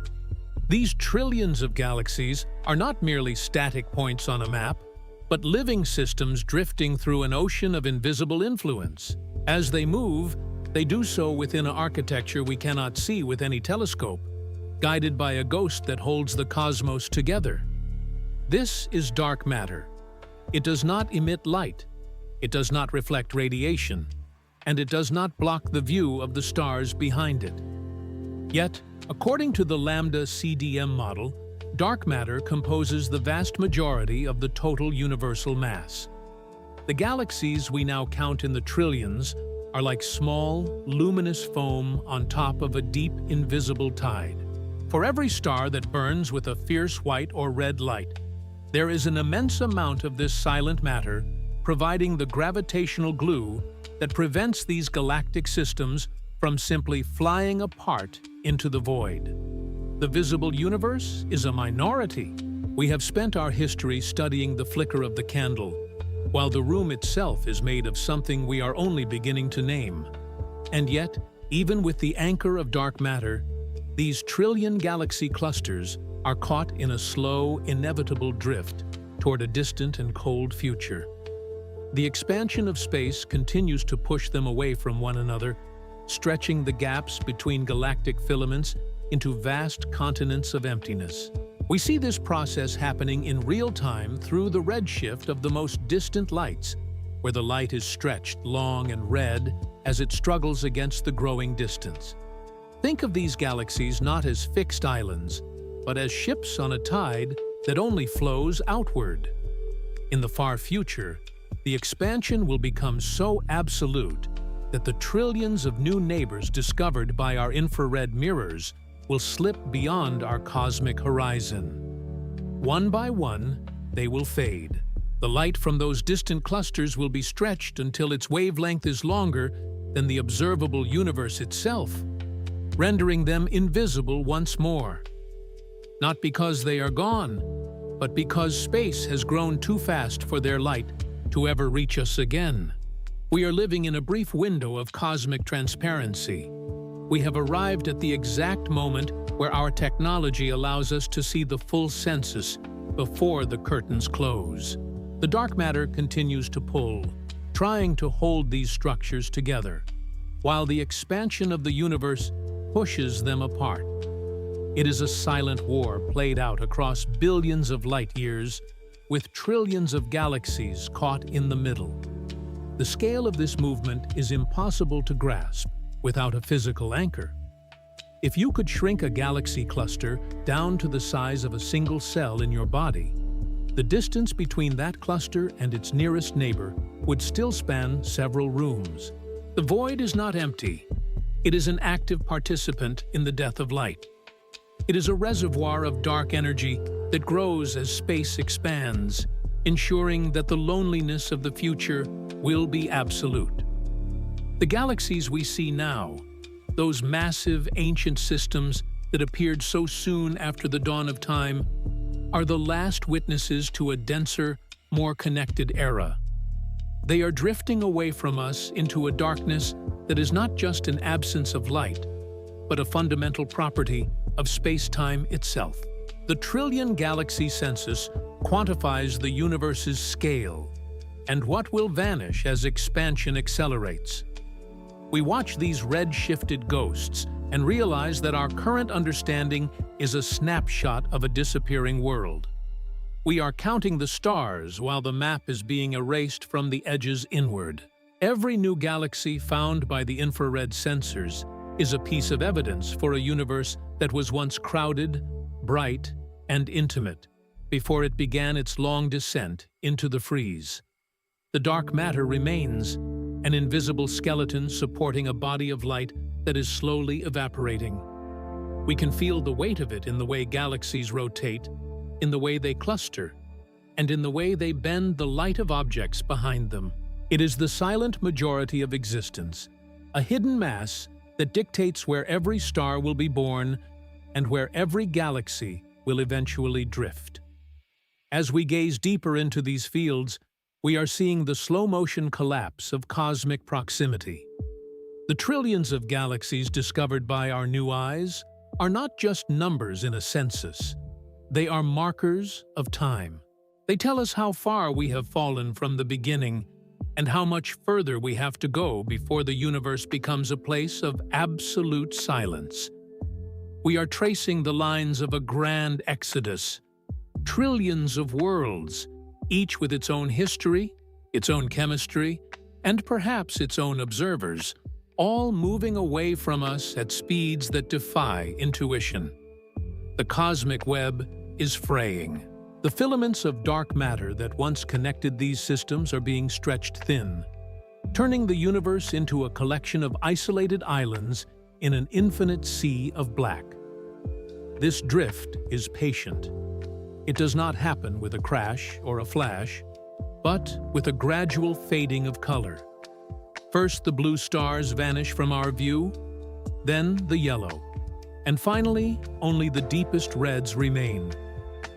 These trillions of galaxies are not merely static points on a map, but living systems drifting through an ocean of invisible influence. As they move, they do so within an architecture we cannot see with any telescope, guided by a ghost that holds the cosmos together. This is dark matter. It does not emit light, it does not reflect radiation, and it does not block the view of the stars behind it. Yet, according to the Lambda CDM model, dark matter composes the vast majority of the total universal mass. The galaxies we now count in the trillions are like small, luminous foam on top of a deep, invisible tide. For every star that burns with a fierce white or red light, there is an immense amount of this silent matter providing the gravitational glue that prevents these galactic systems from simply flying apart into the void. The visible universe is a minority. We have spent our history studying the flicker of the candle, while the room itself is made of something we are only beginning to name. And yet, even with the anchor of dark matter, these trillion galaxy clusters are caught in a slow, inevitable drift toward a distant and cold future. The expansion of space continues to push them away from one another, stretching the gaps between galactic filaments into vast continents of emptiness. We see this process happening in real time through the redshift of the most distant lights, where the light is stretched long and red as it struggles against the growing distance. Think of these galaxies not as fixed islands, but as ships on a tide that only flows outward. In the far future, the expansion will become so absolute that the trillions of new neighbors discovered by our infrared mirrors will slip beyond our cosmic horizon. One by one, they will fade. The light from those distant clusters will be stretched until its wavelength is longer than the observable universe itself, rendering them invisible once more. Not because they are gone, but because space has grown too fast for their light to ever reach us again. We are living in a brief window of cosmic transparency. We have arrived at the exact moment where our technology allows us to see the full census before the curtains close. The dark matter continues to pull, trying to hold these structures together, while the expansion of the universe pushes them apart. It is a silent war played out across billions of light years, with trillions of galaxies caught in the middle. The scale of this movement is impossible to grasp without a physical anchor. If you could shrink a galaxy cluster down to the size of a single cell in your body, the distance between that cluster and its nearest neighbor would still span several rooms. The void is not empty. It is an active participant in the death of light. It is a reservoir of dark energy that grows as space expands, ensuring that the loneliness of the future will be absolute. The galaxies we see now, those massive ancient systems that appeared so soon after the dawn of time, are the last witnesses to a denser, more connected era. They are drifting away from us into a darkness that is not just an absence of light, but a fundamental property of space-time itself. The trillion galaxy census quantifies the universe's scale and what will vanish as expansion accelerates. We watch these red-shifted ghosts and realize that our current understanding is a snapshot of a disappearing world. We are counting the stars while the map is being erased from the edges inward. Every new galaxy found by the infrared sensors is a piece of evidence for a universe that was once crowded, bright, and intimate before it began its long descent into the freeze. The dark matter remains, an invisible skeleton supporting a body of light that is slowly evaporating. We can feel the weight of it in the way galaxies rotate, in the way they cluster, and in the way they bend the light of objects behind them. It is the silent majority of existence, a hidden mass that dictates where every star will be born and where every galaxy will eventually drift. As we gaze deeper into these fields, we are seeing the slow-motion collapse of cosmic proximity. The trillions of galaxies discovered by our new eyes are not just numbers in a census. They are markers of time. They tell us how far we have fallen from the beginning and how much further we have to go before the universe becomes a place of absolute silence. We are tracing the lines of a grand exodus. Trillions of worlds, each with its own history, its own chemistry, and perhaps its own observers, all moving away from us at speeds that defy intuition. The cosmic web is fraying. The filaments of dark matter that once connected these systems are being stretched thin, turning the universe into a collection of isolated islands in an infinite sea of black. This drift is patient. It does not happen with a crash or a flash, but with a gradual fading of color. First, the blue stars vanish from our view, then the yellow, and finally, only the deepest reds remain,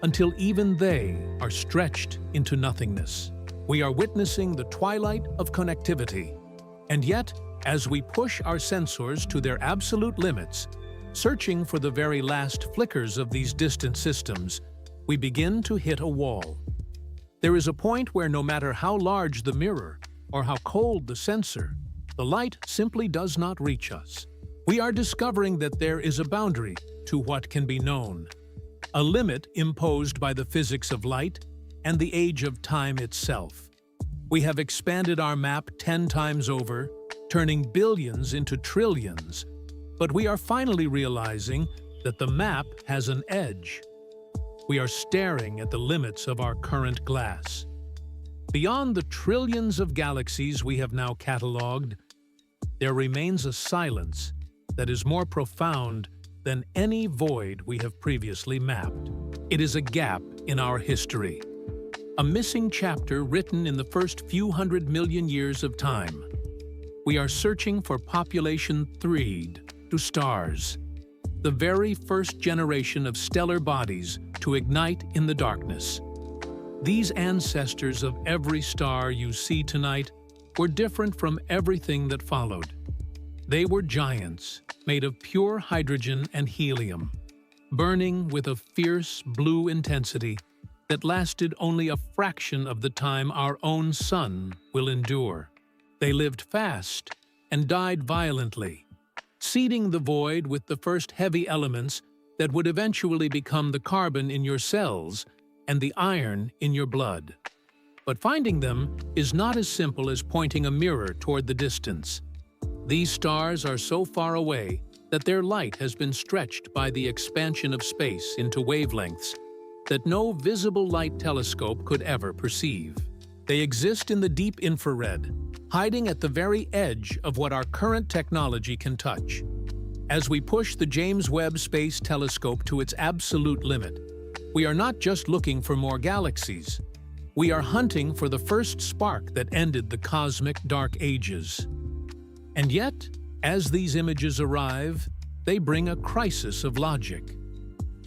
until even they are stretched into nothingness. We are witnessing the twilight of connectivity, and yet, as we push our sensors to their absolute limits, searching for the very last flickers of these distant systems, we begin to hit a wall. There is a point where no matter how large the mirror or how cold the sensor, the light simply does not reach us. We are discovering that there is a boundary to what can be known, a limit imposed by the physics of light and the age of time itself. We have expanded our map 10 times over, turning billions into trillions, but we are finally realizing that the map has an edge. We are staring at the limits of our current glass. Beyond the trillions of galaxies we have now catalogued, there remains a silence that is more profound than any void we have previously mapped. It is a gap in our history, a missing chapter written in the first few 100 million years of time. We are searching for population 3 to stars, the very first generation of stellar bodies to ignite in the darkness. These ancestors of every star you see tonight were different from everything that followed. They were giants, made of pure hydrogen and helium, burning with a fierce blue intensity that lasted only a fraction of the time our own sun will endure. They lived fast and died violently, seeding the void with the first heavy elements that would eventually become the carbon in your cells and the iron in your blood. But finding them is not as simple as pointing a mirror toward the distance. These stars are so far away that their light has been stretched by the expansion of space into wavelengths that no visible light telescope could ever perceive. They exist in the deep infrared, hiding at the very edge of what our current technology can touch. As we push the James Webb Space Telescope to its absolute limit, we are not just looking for more galaxies. We are hunting for the first spark that ended the cosmic dark ages. And yet, as these images arrive, they bring a crisis of logic.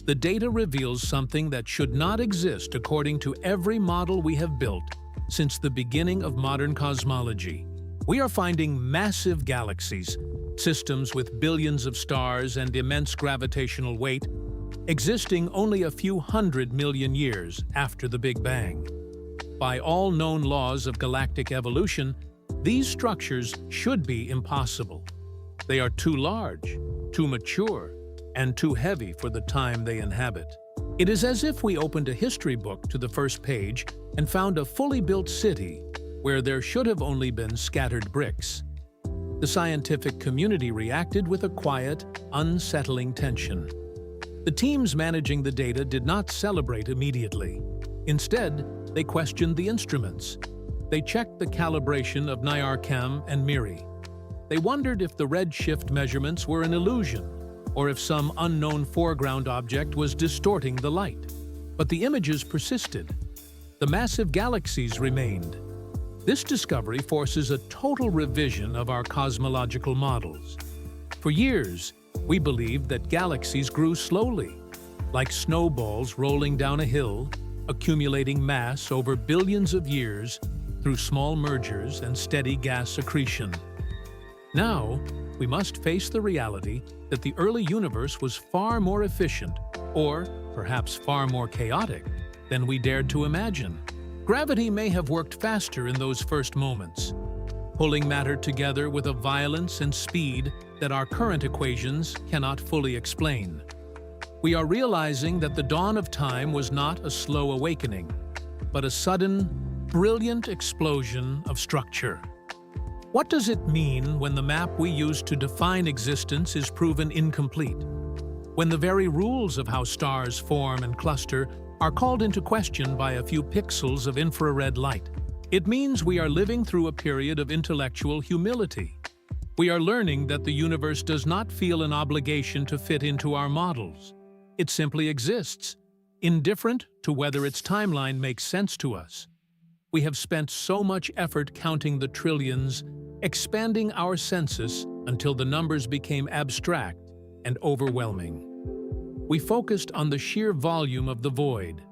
The data reveals something that should not exist according to every model we have built since the beginning of modern cosmology. We are finding massive galaxies, systems with billions of stars and immense gravitational weight, existing only a few 100 million years after the Big Bang. By all known laws of galactic evolution, these structures should be impossible. They are too large, too mature, and too heavy for the time they inhabit. It is as if we opened a history book to the first page and found a fully built city where there should have only been scattered bricks. The scientific community reacted with a quiet, unsettling tension. The teams managing the data did not celebrate immediately. Instead, they questioned the instruments. They checked the calibration of NIRCam and MIRI. They wondered if the redshift measurements were an illusion, or if some unknown foreground object was distorting the light. But the images persisted. The massive galaxies remained. This discovery forces a total revision of our cosmological models. For years, we believed that galaxies grew slowly, like snowballs rolling down a hill, accumulating mass over billions of years through small mergers and steady gas accretion. Now, we must face the reality that the early universe was far more efficient, or perhaps far more chaotic, than we dared to imagine. Gravity may have worked faster in those first moments, pulling matter together with a violence and speed that our current equations cannot fully explain. We are realizing that the dawn of time was not a slow awakening, but a sudden, brilliant explosion of structure. What does it mean when the map we use to define existence is proven incomplete? When the very rules of how stars form and cluster are called into question by a few pixels of infrared light? It means we are living through a period of intellectual humility. We are learning that the universe does not feel an obligation to fit into our models. It simply exists, indifferent to whether its timeline makes sense to us. We have spent so much effort counting the trillions, expanding our census until the numbers became abstract and overwhelming. We focused on the sheer volume of the void,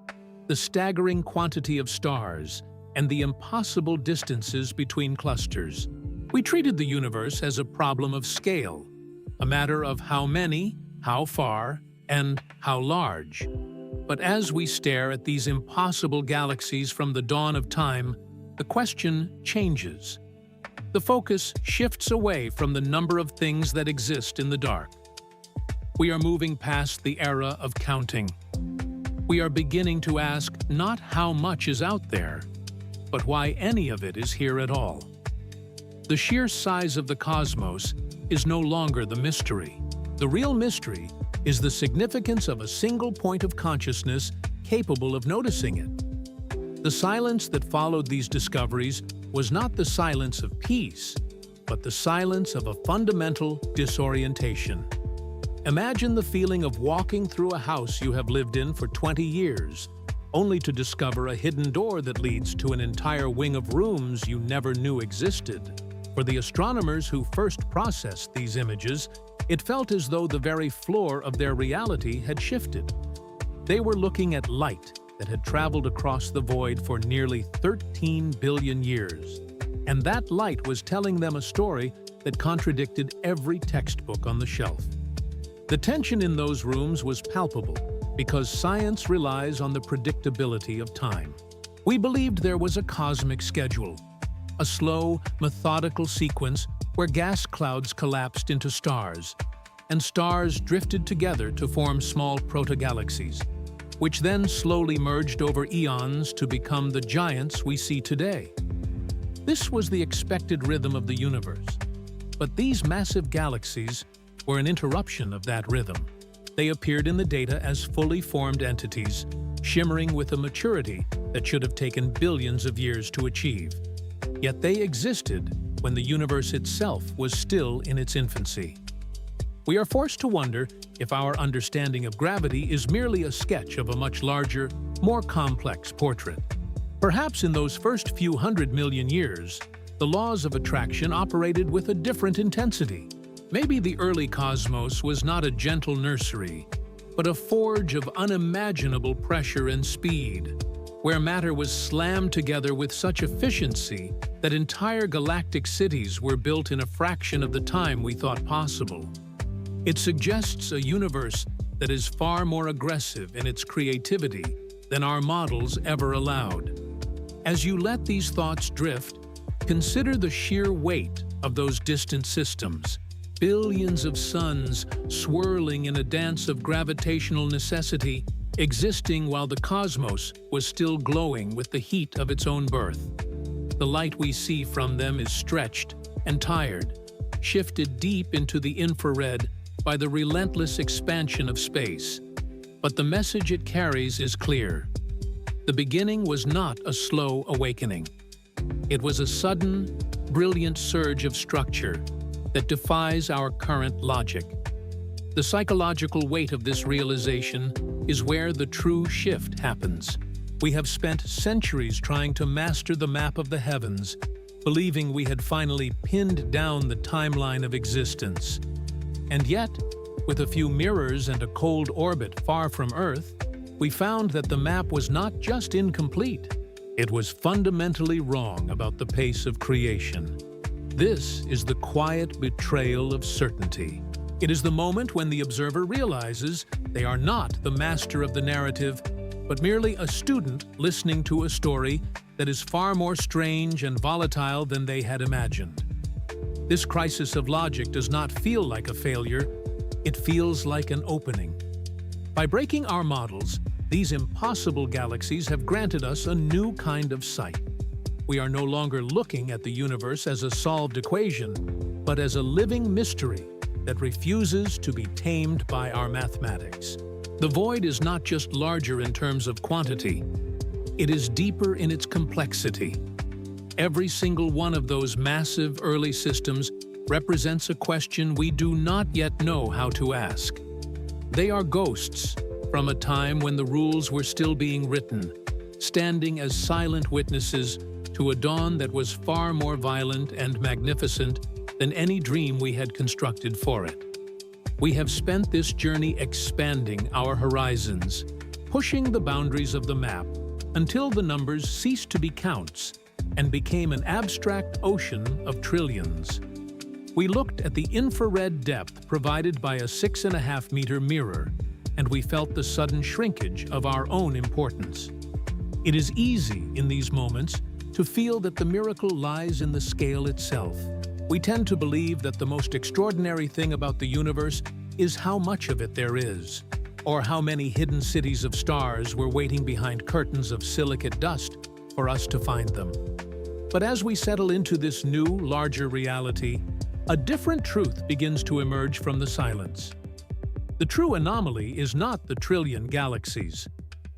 the staggering quantity of stars, and the impossible distances between clusters. We treated the universe as a problem of scale, a matter of how many, how far, and how large. But as we stare at these impossible galaxies from the dawn of time, the question changes. The focus shifts away from the number of things that exist in the dark. We are moving past the era of counting. We are beginning to ask not how much is out there, but why any of it is here at all. The sheer size of the cosmos is no longer the mystery. The real mystery is the significance of a single point of consciousness capable of noticing it. The silence that followed these discoveries was not the silence of peace, but the silence of a fundamental disorientation. Imagine the feeling of walking through a house you have lived in for 20 years, only to discover a hidden door that leads to an entire wing of rooms you never knew existed. For the astronomers who first processed these images, it felt as though the very floor of their reality had shifted. They were looking at light that had traveled across the void for nearly 13 billion years. And that light was telling them a story that contradicted every textbook on the shelf. The tension in those rooms was palpable because science relies on the predictability of time. We believed there was a cosmic schedule, a slow, methodical sequence where gas clouds collapsed into stars, and stars drifted together to form small protogalaxies, which then slowly merged over eons to become the giants we see today. This was the expected rhythm of the universe. But these massive galaxies were an interruption of that rhythm. They appeared in the data as fully formed entities, shimmering with a maturity that should have taken billions of years to achieve. Yet they existed when the universe itself was still in its infancy. We are forced to wonder if our understanding of gravity is merely a sketch of a much larger, more complex portrait. Perhaps in those first few 100 million years, the laws of attraction operated with a different intensity. Maybe the early cosmos was not a gentle nursery, but a forge of unimaginable pressure and speed, where matter was slammed together with such efficiency that entire galactic cities were built in a fraction of the time we thought possible. It suggests a universe that is far more aggressive in its creativity than our models ever allowed. As you let these thoughts drift, consider the sheer weight of those distant systems, billions of suns swirling in a dance of gravitational necessity, existing while the cosmos was still glowing with the heat of its own birth. The light we see from them is stretched and tired, shifted deep into the infrared by the relentless expansion of space. But the message it carries is clear. The beginning was not a slow awakening. It was a sudden, brilliant surge of structure that defies our current logic. The psychological weight of this realization is where the true shift happens. We have spent centuries trying to master the map of the heavens, believing we had finally pinned down the timeline of existence. And yet, with a few mirrors and a cold orbit far from Earth, we found that the map was not just incomplete, it was fundamentally wrong about the pace of creation. This is the quiet betrayal of certainty. It is the moment when the observer realizes they are not the master of the narrative, but merely a student listening to a story that is far more strange and volatile than they had imagined. This crisis of logic does not feel like a failure, it feels like an opening. By breaking our models, these impossible galaxies have granted us a new kind of sight. We are no longer looking at the universe as a solved equation, but as a living mystery that refuses to be tamed by our mathematics. The void is not just larger in terms of quantity, it is deeper in its complexity. Every single one of those massive early systems represents a question we do not yet know how to ask. They are ghosts from a time when the rules were still being written, standing as silent witnesses to a dawn that was far more violent and magnificent than any dream we had constructed for it. We have spent this journey expanding our horizons, pushing the boundaries of the map until the numbers ceased to be counts and became an abstract ocean of trillions. We looked at the infrared depth provided by a 6.5-meter mirror, and we felt the sudden shrinkage of our own importance. It is easy in these moments to feel that the miracle lies in the scale itself. We tend to believe that the most extraordinary thing about the universe is how much of it there is, or how many hidden cities of stars were waiting behind curtains of silicate dust for us to find them. But as we settle into this new, larger reality, a different truth begins to emerge from the silence. The true anomaly is not the trillion galaxies.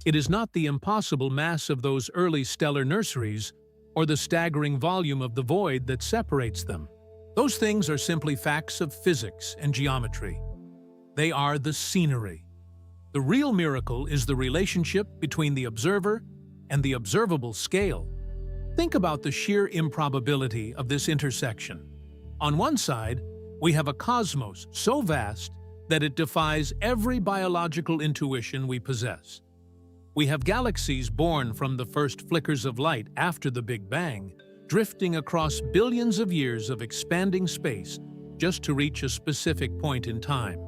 It is not the impossible mass of those early stellar nurseries or the staggering volume of the void that separates them. Those things are simply facts of physics and geometry. They are the scenery. The real miracle is the relationship between the observer and the observable scale. Think about the sheer improbability of this intersection. On one side, we have a cosmos so vast that it defies every biological intuition we possess. We have galaxies born from the first flickers of light after the Big Bang, drifting across billions of years of expanding space just to reach a specific point in time.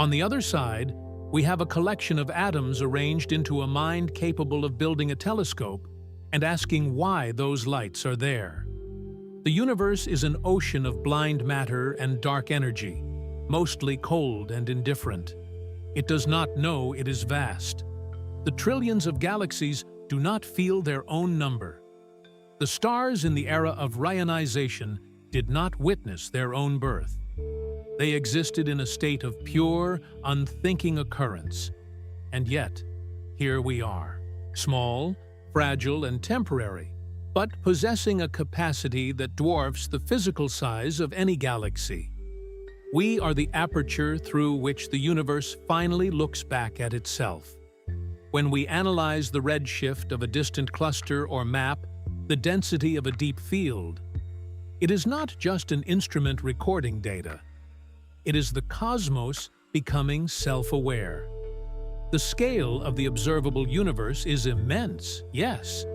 On the other side, we have a collection of atoms arranged into a mind capable of building a telescope and asking why those lights are there. The universe is an ocean of blind matter and dark energy, mostly cold and indifferent. It does not know it is vast. The trillions of galaxies do not feel their own number. The stars in the era of Ryanization did not witness their own birth. They existed in a state of pure, unthinking occurrence. And yet, here we are, small, fragile, and temporary, but possessing a capacity that dwarfs the physical size of any galaxy. We are the aperture through which the universe finally looks back at itself. When we analyze the redshift of a distant cluster or map the density of a deep field, it is not just an instrument recording data. It is the cosmos becoming self-aware. The scale of the observable universe is immense, yes,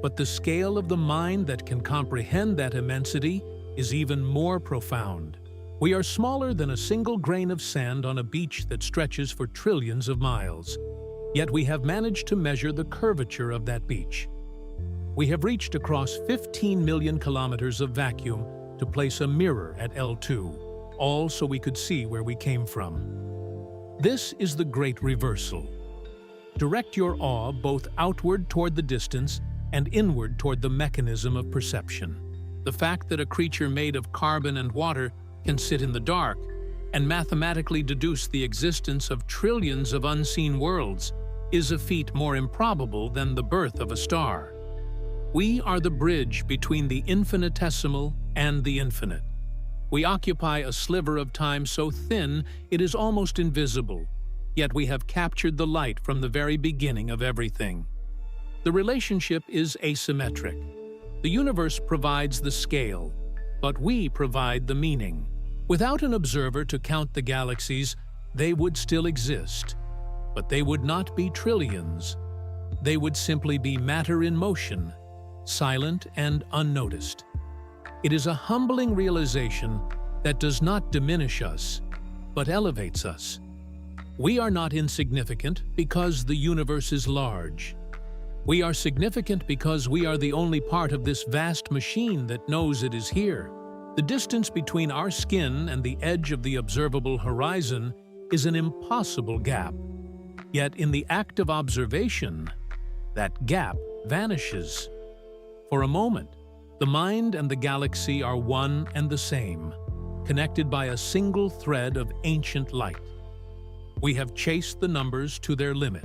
but the scale of the mind that can comprehend that immensity is even more profound. We are smaller than a single grain of sand on a beach that stretches for trillions of miles. Yet we have managed to measure the curvature of that beach. We have reached across 15 million kilometers of vacuum to place a mirror at L2, all so we could see where we came from. This is the great reversal. Direct your awe both outward toward the distance and inward toward the mechanism of perception. The fact that a creature made of carbon and water can sit in the dark and mathematically deduce the existence of trillions of unseen worlds is a feat more improbable than the birth of a star. We are the bridge between the infinitesimal and the infinite. We occupy a sliver of time so thin it is almost invisible, yet we have captured the light from the very beginning of everything. The relationship is asymmetric. The universe provides the scale, but we provide the meaning. Without an observer to count the galaxies, they would still exist. But they would not be trillions. They would simply be matter in motion, silent and unnoticed. It is a humbling realization that does not diminish us, but elevates us. We are not insignificant because the universe is large. We are significant because we are the only part of this vast machine that knows it is here. The distance between our skin and the edge of the observable horizon is an impossible gap. Yet in the act of observation, that gap vanishes. For a moment, the mind and the galaxy are one and the same, connected by a single thread of ancient light. We have chased the numbers to their limit.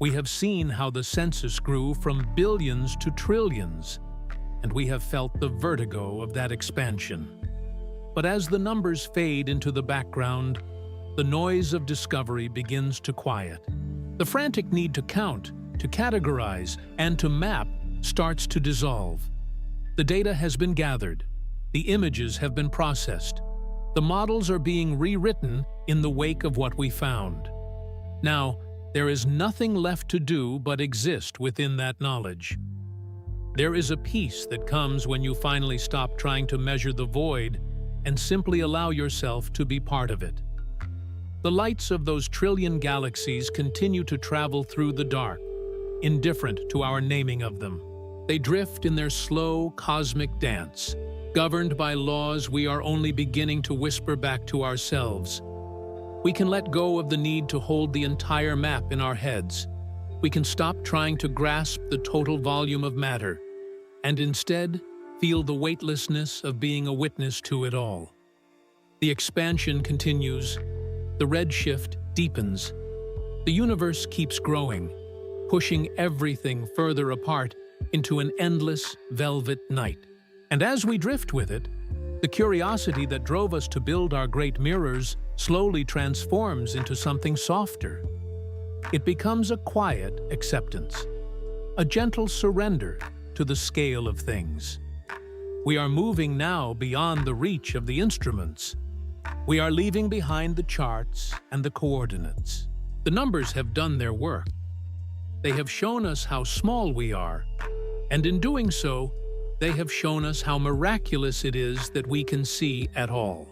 We have seen how the census grew from billions to trillions, and we have felt the vertigo of that expansion. But as the numbers fade into the background, the noise of discovery begins to quiet. The frantic need to count, to categorize, and to map starts to dissolve. The data has been gathered. The images have been processed. The models are being rewritten in the wake of what we found. Now, there is nothing left to do but exist within that knowledge. There is a peace that comes when you finally stop trying to measure the void and simply allow yourself to be part of it. The lights of those trillion galaxies continue to travel through the dark, indifferent to our naming of them. They drift in their slow cosmic dance, governed by laws we are only beginning to whisper back to ourselves. We can let go of the need to hold the entire map in our heads. We can stop trying to grasp the total volume of matter, and instead feel the weightlessness of being a witness to it all. The expansion continues. The redshift deepens. The universe keeps growing, pushing everything further apart into an endless velvet night. And as we drift with it, the curiosity that drove us to build our great mirrors slowly transforms into something softer. It becomes a quiet acceptance, a gentle surrender to the scale of things. We are moving now beyond the reach of the instruments. We are leaving behind the charts and the coordinates. The numbers have done their work. They have shown us how small we are, and in doing so, they have shown us how miraculous it is that we can see at all.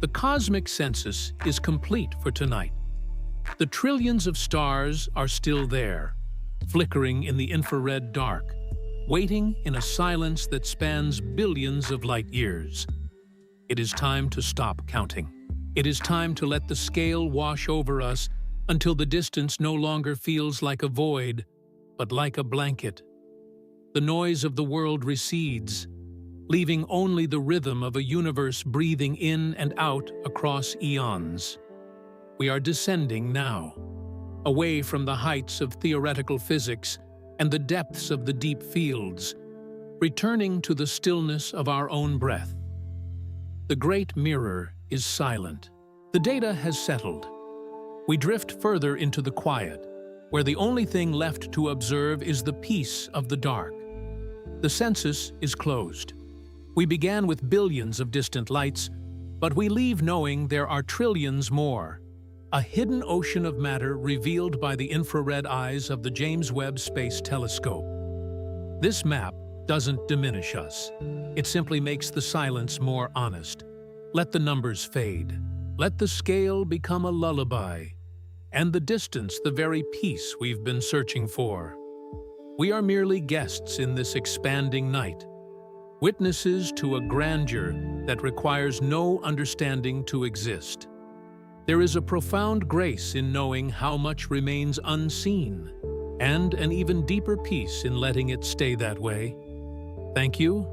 The cosmic census is complete for tonight. The trillions of stars are still there, flickering in the infrared dark, waiting in a silence that spans billions of light years. It is time to stop counting. It is time to let the scale wash over us until the distance no longer feels like a void, but like a blanket. The noise of the world recedes, leaving only the rhythm of a universe breathing in and out across eons. We are descending now, away from the heights of theoretical physics and the depths of the deep fields, returning to the stillness of our own breath. The great mirror is silent. The data has settled. We drift further into the quiet, where the only thing left to observe is the peace of the dark. The census is closed. We began with billions of distant lights, but we leave knowing there are trillions more. A hidden ocean of matter revealed by the infrared eyes of the James Webb Space Telescope. This map doesn't diminish us. It simply makes the silence more honest. Let the numbers fade. Let the scale become a lullaby, and the distance the very peace we've been searching for. We are merely guests in this expanding night, witnesses to a grandeur that requires no understanding to exist. There is a profound grace in knowing how much remains unseen, and an even deeper peace in letting it stay that way. Thank you.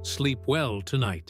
Sleep well tonight.